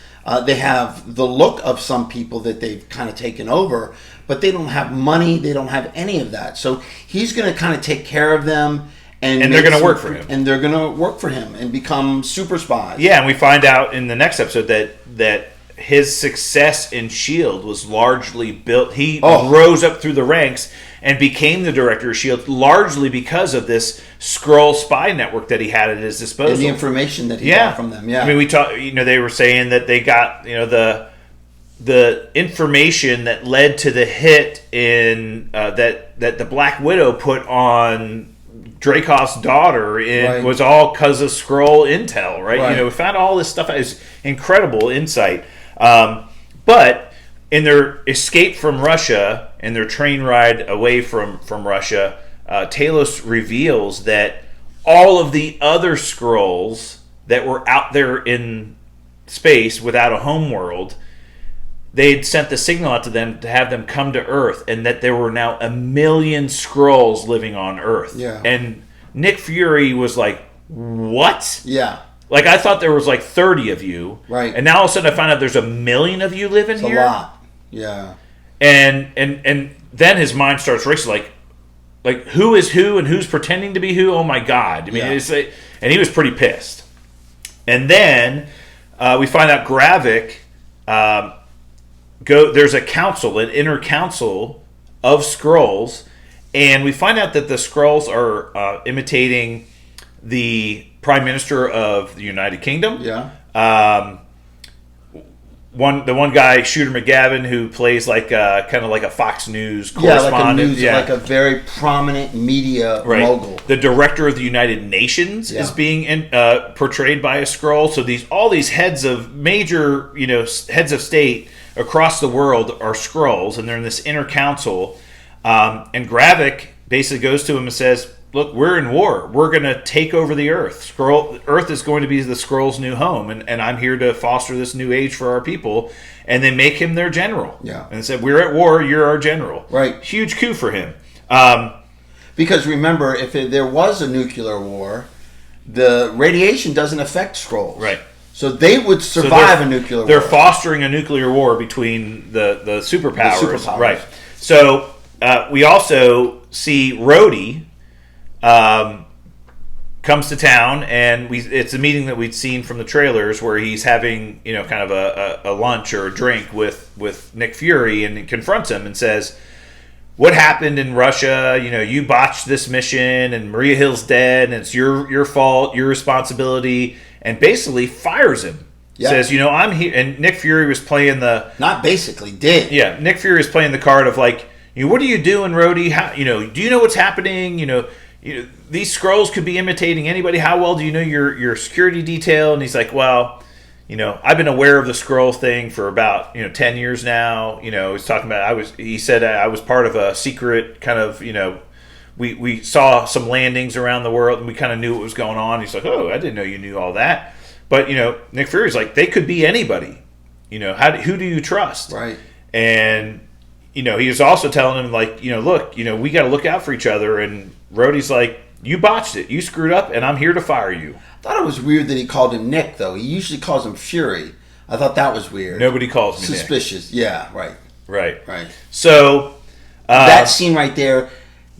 They have the look of some people that they've kind of taken over, but they don't have money, they don't have any of that. So he's going to kind of take care of them. And they're going to work for him. And they're going to work for him and become super spies. Yeah, and we find out in the next episode that his success in S.H.I.E.L.D. was largely built... He rose up through the ranks and became the director of S.H.I.E.L.D. largely because of this Skrull spy network that he had at his disposal. And the information that he got from them, I mean, they were saying that they got, the information that led to the hit in that the Black Widow put on Dreykov's daughter was all because of Skrull intel, right? We found all this stuff as incredible insight. But in their escape from Russia and their train ride away from Russia, Talos reveals that all of the other Skrulls that were out there in space without a home world, they'd sent the signal out to them to have them come to Earth, and that there were now 1 million Skrulls living on Earth. Yeah. And Nick Fury was like, what? Yeah. Like, I thought there was like 30 of you. Right. And now all of a sudden I find out there's 1 million of you living here. It's a lot. Yeah. And then his mind starts racing like, like who is who and who's pretending to be who. Oh my God! I mean, and he was pretty pissed. And then we find out Gravik there's a council, an inner council of Skrulls, and we find out that the Skrulls are imitating the Prime Minister of the United Kingdom. Yeah. The one guy, Shooter McGavin, who plays like kind of like a Fox News correspondent, like a very prominent media mogul. The director of the United Nations is being portrayed by a Skrull. So all these heads of major, heads of state across the world are Skrulls, and they're in this inner council. And Gravik basically goes to him and says, "Look, we're in war. We're going to take over the Earth. Earth is going to be the Skrulls' new home, and I'm here to foster this new age for our people." And they make him their general. Yeah. And said, "We're at war. You're our general." Right. Huge coup for him. Because remember, if there was a nuclear war, the radiation doesn't affect Skrulls. Right. So they would survive a nuclear war. They're fostering a nuclear war between the superpowers. The superpowers. Right. So we also see Rhodey comes to town, and it's a meeting that we'd seen from the trailers where he's having kind of a lunch or a drink with Nick Fury, and he confronts him and says, "What happened in Russia? You botched this mission, and Maria Hill's dead, and it's your fault, your responsibility," and basically fires him. Yeah. Says, I'm here, and Nick Fury was playing not basically did. Yeah, Nick Fury is playing the card of like, what are you doing, Rhodey? How, do you know what's happening? These Skrulls could be imitating anybody. How well do you know your security detail? And he's like, well, I've been aware of the Skrull thing for about 10 years now. He's talking about he said I was part of a secret kind of we saw some landings around the world and we kind of knew what was going on. He's like, oh, I didn't know you knew all that. But Nick Fury's like, they could be anybody. Who do you trust? Right. And he was also telling him like, look, we got to look out for each other. And Rhodey's like, you botched it, you screwed up, and I'm here to fire you. I thought it was weird that he called him Nick, though. He usually calls him Fury. I thought that was weird. Nobody calls me Suspicious. Nick. Yeah, right. Right. So that scene right there,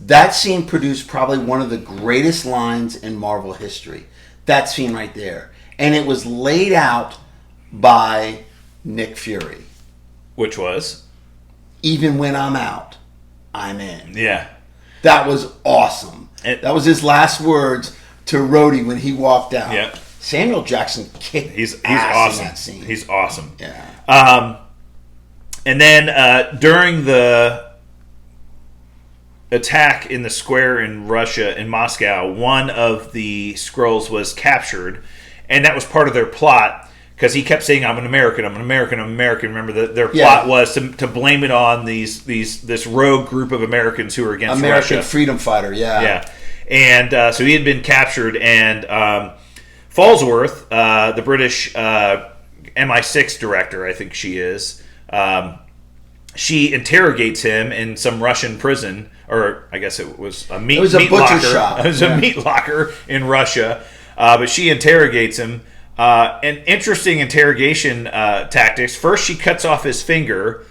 that scene produced probably one of the greatest lines in Marvel history. That scene right there. And it was laid out by Nick Fury. Which was? Even when I'm out, I'm in. Yeah. That was awesome. That was his last words to Rhodey when he walked out. Yeah. Samuel Jackson kicked he's ass awesome. in that scene. He's awesome. Yeah. And then during the attack in the square in Russia, in Moscow, one of the Skrulls was captured, and that was part of their plot. Because he kept saying, I'm an American, I'm an American, I'm American. Remember, their plot was to blame it on this rogue group of Americans who were against American Russia. freedom fighter, yeah. Yeah. And so he had been captured, and Falsworth, the British MI6 director, I think she is, she interrogates him in some Russian prison, or I guess it was a meat butcher locker. shop. It was a meat locker in Russia. But she interrogates him. An interesting interrogation tactics. First, she cuts off his finger,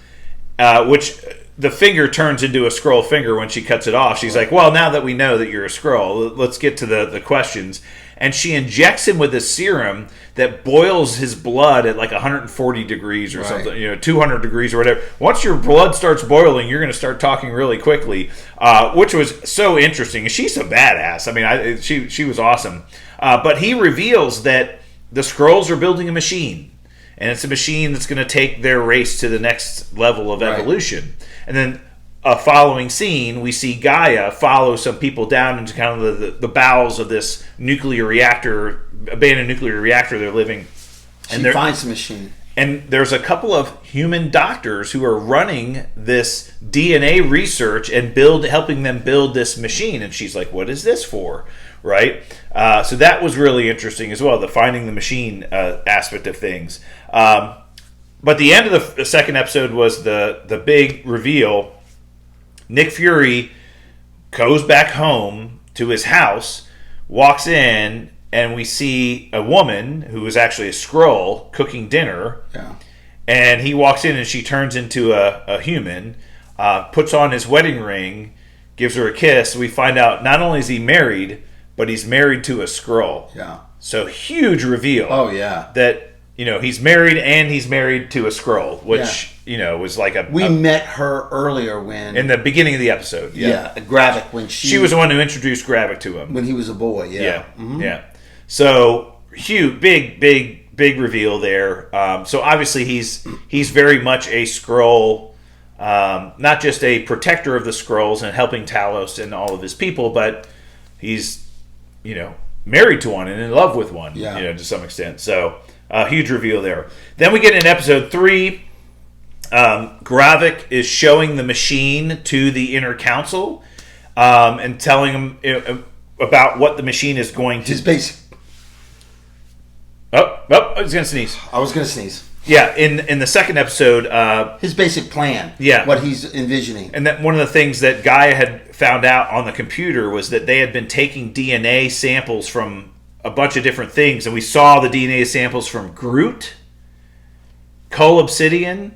which the finger turns into a Skrull finger when she cuts it off. She's like, well, now that we know that you're a Skrull, let's get to the questions. And she injects him with a serum that boils his blood at like 140 degrees or something, 200 degrees or whatever. Once your blood starts boiling, you're going to start talking really quickly, which was so interesting. And she's a badass. I mean, she was awesome. But he reveals that the Skrulls are building a machine, and it's a machine that's going to take their race to the next level of evolution. And then a following scene, we see Gaia follow some people down into kind of the bowels of this nuclear reactor, abandoned nuclear reactor they're living. And she finds the machine. And there's a couple of human doctors who are running this DNA research and helping them build this machine. And she's like, what is this for? Right? So that was really interesting as well, the finding the machine aspect of things. But the end of the second episode was the big reveal. Nick Fury goes back home to his house, walks in, and we see a woman who is actually a Skrull cooking dinner. Yeah. And he walks in and she turns into a human, puts on his wedding ring, gives her a kiss. We find out not only is he married, but he's married to a Skrull. Yeah. So huge reveal. Oh, yeah. That, he's married and he's married to a Skrull, which, was like We met her earlier when... in the beginning of the episode. Yeah, Gravik, when she was the one who introduced Gravik to him. When he was a boy, yeah. Yeah, Mm-hmm. yeah. So, huge, big reveal there. So, obviously, he's very much a Skrull, not just a protector of the Skrulls and helping Talos and all of his people, but he's, married to one and in love with one, to some extent. So, huge reveal there. Then we get in episode 3. Gravik is showing the machine to the inner council and telling them about what the machine is going to... His basic... Oh, I was going to sneeze. I was going to sneeze. Yeah, in the second episode... his basic plan. Yeah. What he's envisioning. And that one of the things that Gaia had found out on the computer was that they had been taking DNA samples from a bunch of different things. And we saw the DNA samples from Groot, Cull Obsidian,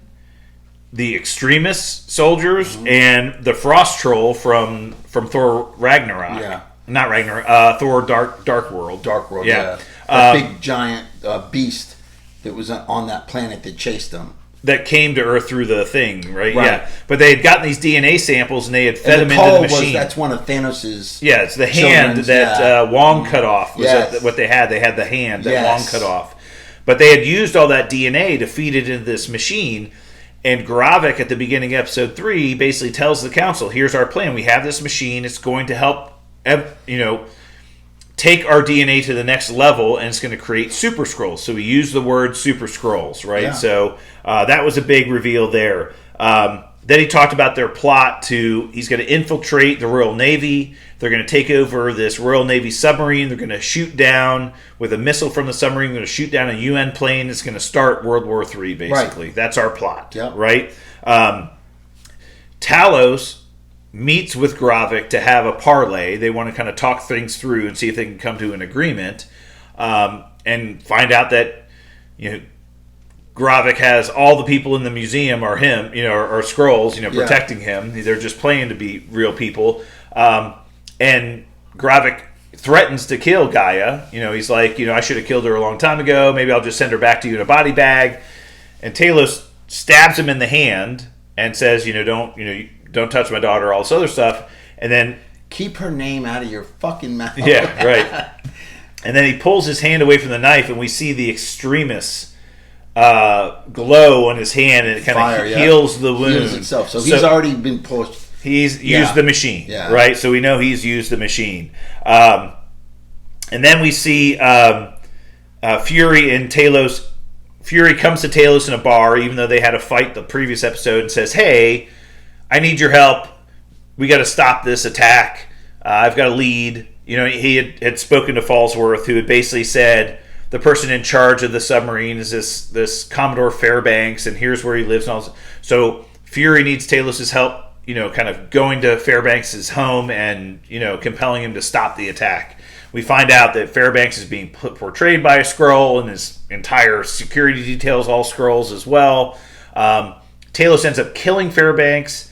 the Extremis soldiers, and the Frost Troll from Thor Ragnarok. Yeah. Not Ragnarok, Thor Dark World. Dark World, yeah. That big giant beast that was on that planet that chased them. That came to Earth through the thing, right? Right. Yeah. But they had gotten these DNA samples and they had fed them into the machine. That's one of Thanos's... Yeah, it's the hand that Wong cut off. Was what they had. They had the hand that Wong cut off. But they had used all that DNA to feed it into this machine. And Gravik, at the beginning of episode 3, basically tells the council, here's our plan. We have this machine. It's going to help, take our DNA to the next level, and it's going to create super Skrulls. So we use the word super Skrulls, right? Yeah. So that was a big reveal there. Then he talked about their plot he's going to infiltrate the Royal Navy. They're going to take over this Royal Navy submarine. They're going to shoot down with a missile from the submarine. They're going to shoot down a UN plane. It's going to start World War III, basically. Right. That's our plot, right? Talos meets with Gravik to have a parlay. They want to kind of talk things through and see if they can come to an agreement, and find out that Gravik has all the people in the museum are him, are Skrulls, protecting him. They're just playing to be real people. And Gravik threatens to kill Gaia. He's like, I should have killed her a long time ago. Maybe I'll just send her back to you in a body bag. And Talos stabs him in the hand and says, don't touch my daughter, all this other stuff. And then keep her name out of your fucking mouth. Yeah, right. And then he pulls his hand away from the knife, and we see the Extremis glow on his hand, and it kind of heals the wound. Heals itself. So he's already been pushed. He's used the machine, right? So we know he's used the machine. And then we see Fury and Talos. Fury comes to Talos in a bar, even though they had a fight the previous episode, and says, hey, I need your help. We got to stop this attack. I've got a lead. He had spoken to Fallsworth, who had basically said the person in charge of the submarine is this Commodore Fairbanks, and here's where he lives. And all. So Fury needs Talos' help, kind of going to Fairbanks' home and, compelling him to stop the attack. We find out that Fairbanks is being portrayed by a Skrull, and his entire security details all Skrulls as well. Talos ends up killing Fairbanks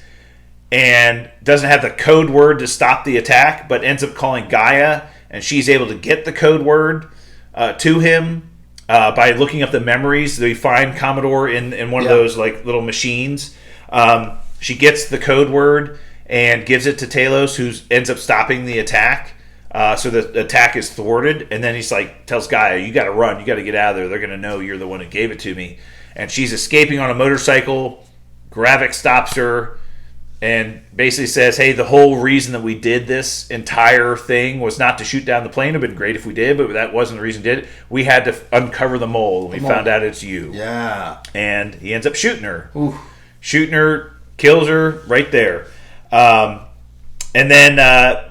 and doesn't have the code word to stop the attack, but ends up calling Gaia, and she's able to get the code word to him by looking up the memories. They find Commodore in one of those like little machines. She gets the code word and gives it to Talos, who ends up stopping the attack. So the attack is thwarted, and then he's like, tells Gaia, you got to run, you got to get out of there. They're going to know you're the one who gave it to me. And she's escaping on a motorcycle. Gravik stops her and basically says, hey, the whole reason that we did this entire thing was not to shoot down the plane. It would have been great if we did, but that wasn't the reason we did it. We had to uncover the mole, and we found out it's you. Yeah. And he ends up shooting her. Oof. Shooting her, kills her right there. And then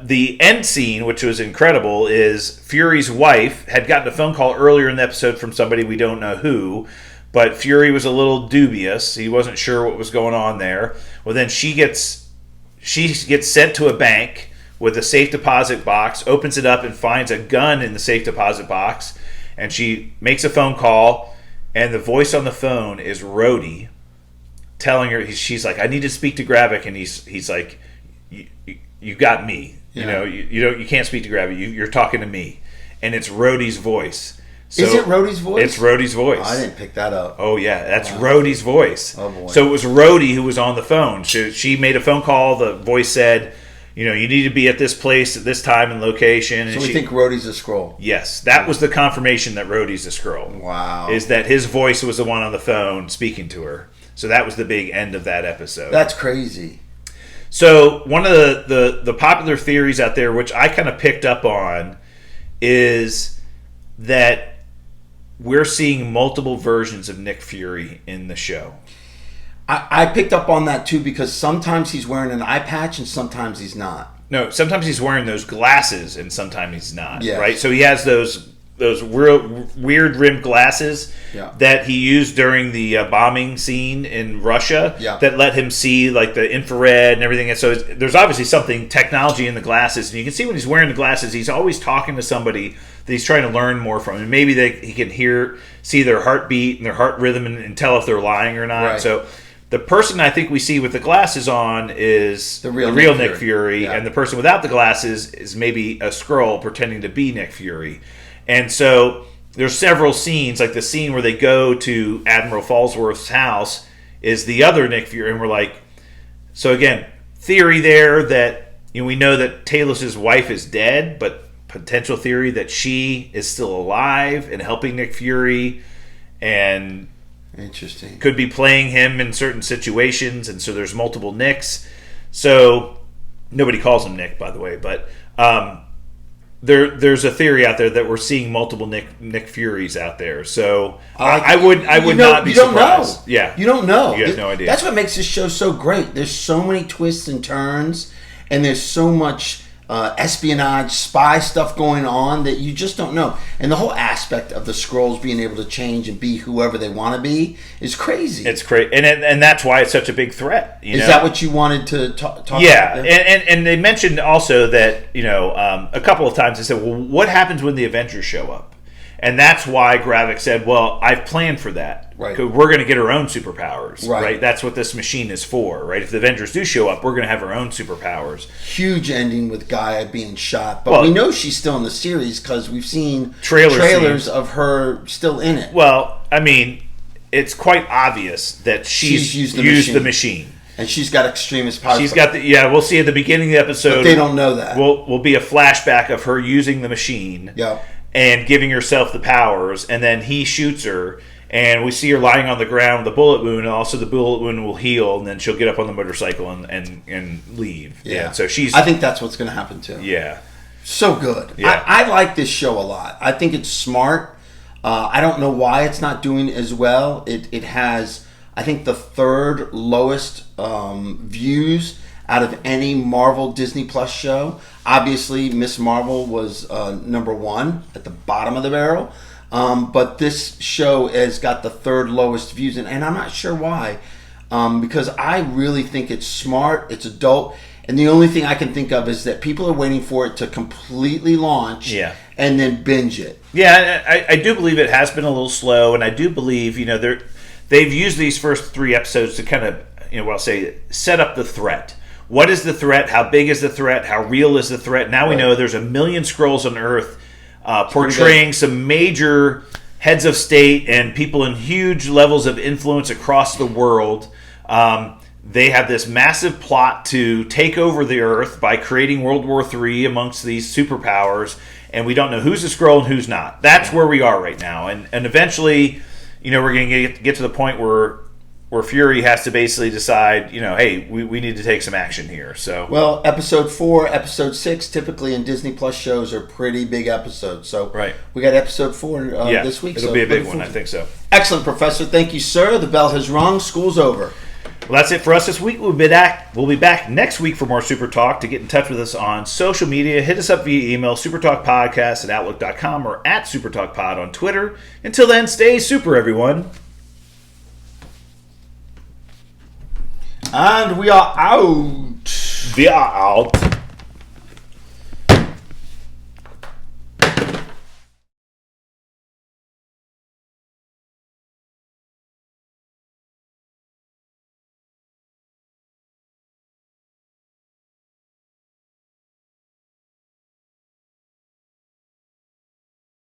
the end scene, which was incredible, is Fury's wife had gotten a phone call earlier in the episode from somebody we don't know who, but Fury was a little dubious. He wasn't sure what was going on there. Well, then she gets sent to a bank with a safe deposit box, opens it up and finds a gun in the safe deposit box, and she makes a phone call, and the voice on the phone is Rhodey telling her, she's like, I need to speak to Gravik, and he's like, you got me. Yeah. You can't speak to gravity. You're talking to me, and it's Rhodey's voice. So is it Rhodey's voice? It's Rhodey's voice. Oh, I didn't pick that up. Oh yeah, that's Rhodey's voice. Oh boy. So it was Rhodey who was on the phone. She made a phone call. The voice said, you need to be at this place at this time and location. And so we think Rhodey's a Skrull. Yes, that was the confirmation that Rhodey's a Skrull. Wow. Is that his voice was the one on the phone speaking to her. So that was the big end of that episode. That's crazy. So one of the popular theories out there, which I kind of picked up on, is that we're seeing multiple versions of Nick Fury in the show. I picked up on that too because sometimes he's wearing an eye patch and sometimes he's not. No, sometimes he's wearing those glasses and sometimes he's not. Yes. Right? So he has those real weird rimmed glasses that he used during the bombing scene in Russia that let him see like the infrared and everything. And so there's obviously something technology in the glasses, and you can see when he's wearing the glasses, he's always talking to somebody that he's trying to learn more from, and maybe he can see their heartbeat and their heart rhythm and tell if they're lying or not. Right. So the person I think we see with the glasses on is the real Nick Fury, and the person without the glasses is maybe a Skrull pretending to be Nick Fury. And so there's several scenes, like the scene where they go to Admiral Falsworth's house is the other Nick Fury, and we're like, so again, theory there that we know that Talos's wife is dead, but potential theory that she is still alive and helping Nick Fury, and interesting, could be playing him in certain situations, and so there's multiple Nicks. So nobody calls him Nick, by the way, but there's a theory out there that we're seeing multiple Nick Furies out there. So I would not be surprised. Yeah, you don't know. You have no idea. That's what makes this show so great. There's so many twists and turns, and there's so much espionage, spy stuff going on that you just don't know. And the whole aspect of the Skrulls being able to change and be whoever they want to be is crazy. It's crazy, and that's why it's such a big threat. Is that what you wanted to talk about? Yeah, and they mentioned also that a couple of times they said, well, what happens when the Avengers show up? And that's why Gravik said, well, I've planned for that. Right. Because we're going to get our own superpowers. Right. That's what this machine is for. Right. If the Avengers do show up, we're going to have our own superpowers. Huge ending with Gaia being shot. But we know she's still in the series because we've seen trailers of her still in it. Well, I mean, it's quite obvious that she's used the machine. And she's got extremist powers. She's got we'll see at the beginning of the episode. But they don't know that. Will be a flashback of her using the machine. Yeah. And giving herself the powers, and then he shoots her, and we see her lying on the ground with a bullet wound, and also the bullet wound will heal, and then she'll get up on the motorcycle and leave. Yeah. And so I think that's what's going to happen too. Yeah. So good. Yeah. I like this show a lot. I think it's smart. I don't know why it's not doing as well. It has, I think, the third lowest views out of any Marvel Disney Plus show. Obviously, Miss Marvel was number one at the bottom of the barrel. But this show has got the third lowest views, and I'm not sure why. Because I really think it's smart, it's adult, and the only thing I can think of is that people are waiting for it to completely launch and then binge it. Yeah, I do believe it has been a little slow, and I do believe, they've used these first 3 episodes to kind of, set up the threat. What is the threat? How big is the threat? How real is the threat? Now we know there's 1 million Skrulls on Earth portraying some major heads of state and people in huge levels of influence across the world. They have this massive plot to take over the Earth by creating World War III amongst these superpowers, and we don't know who's a Skrull and who's not. That's where we are right now. And eventually, we're going to get to the point where Fury has to basically decide, hey, we need to take some action here. So, well, episode 4, episode 6, typically in Disney Plus shows are pretty big episodes. So we got episode 4 this week. It'll be a big one, I think so. Excellent, Professor. Thank you, sir. The bell has rung. School's over. Well, that's it for us this week. We'll be back next week for more Super Talk. To get in touch with us on social media, hit us up via email, supertalkpodcast@outlook.com or @supertalkpod on Twitter. Until then, stay super, everyone. And we are out. We are out.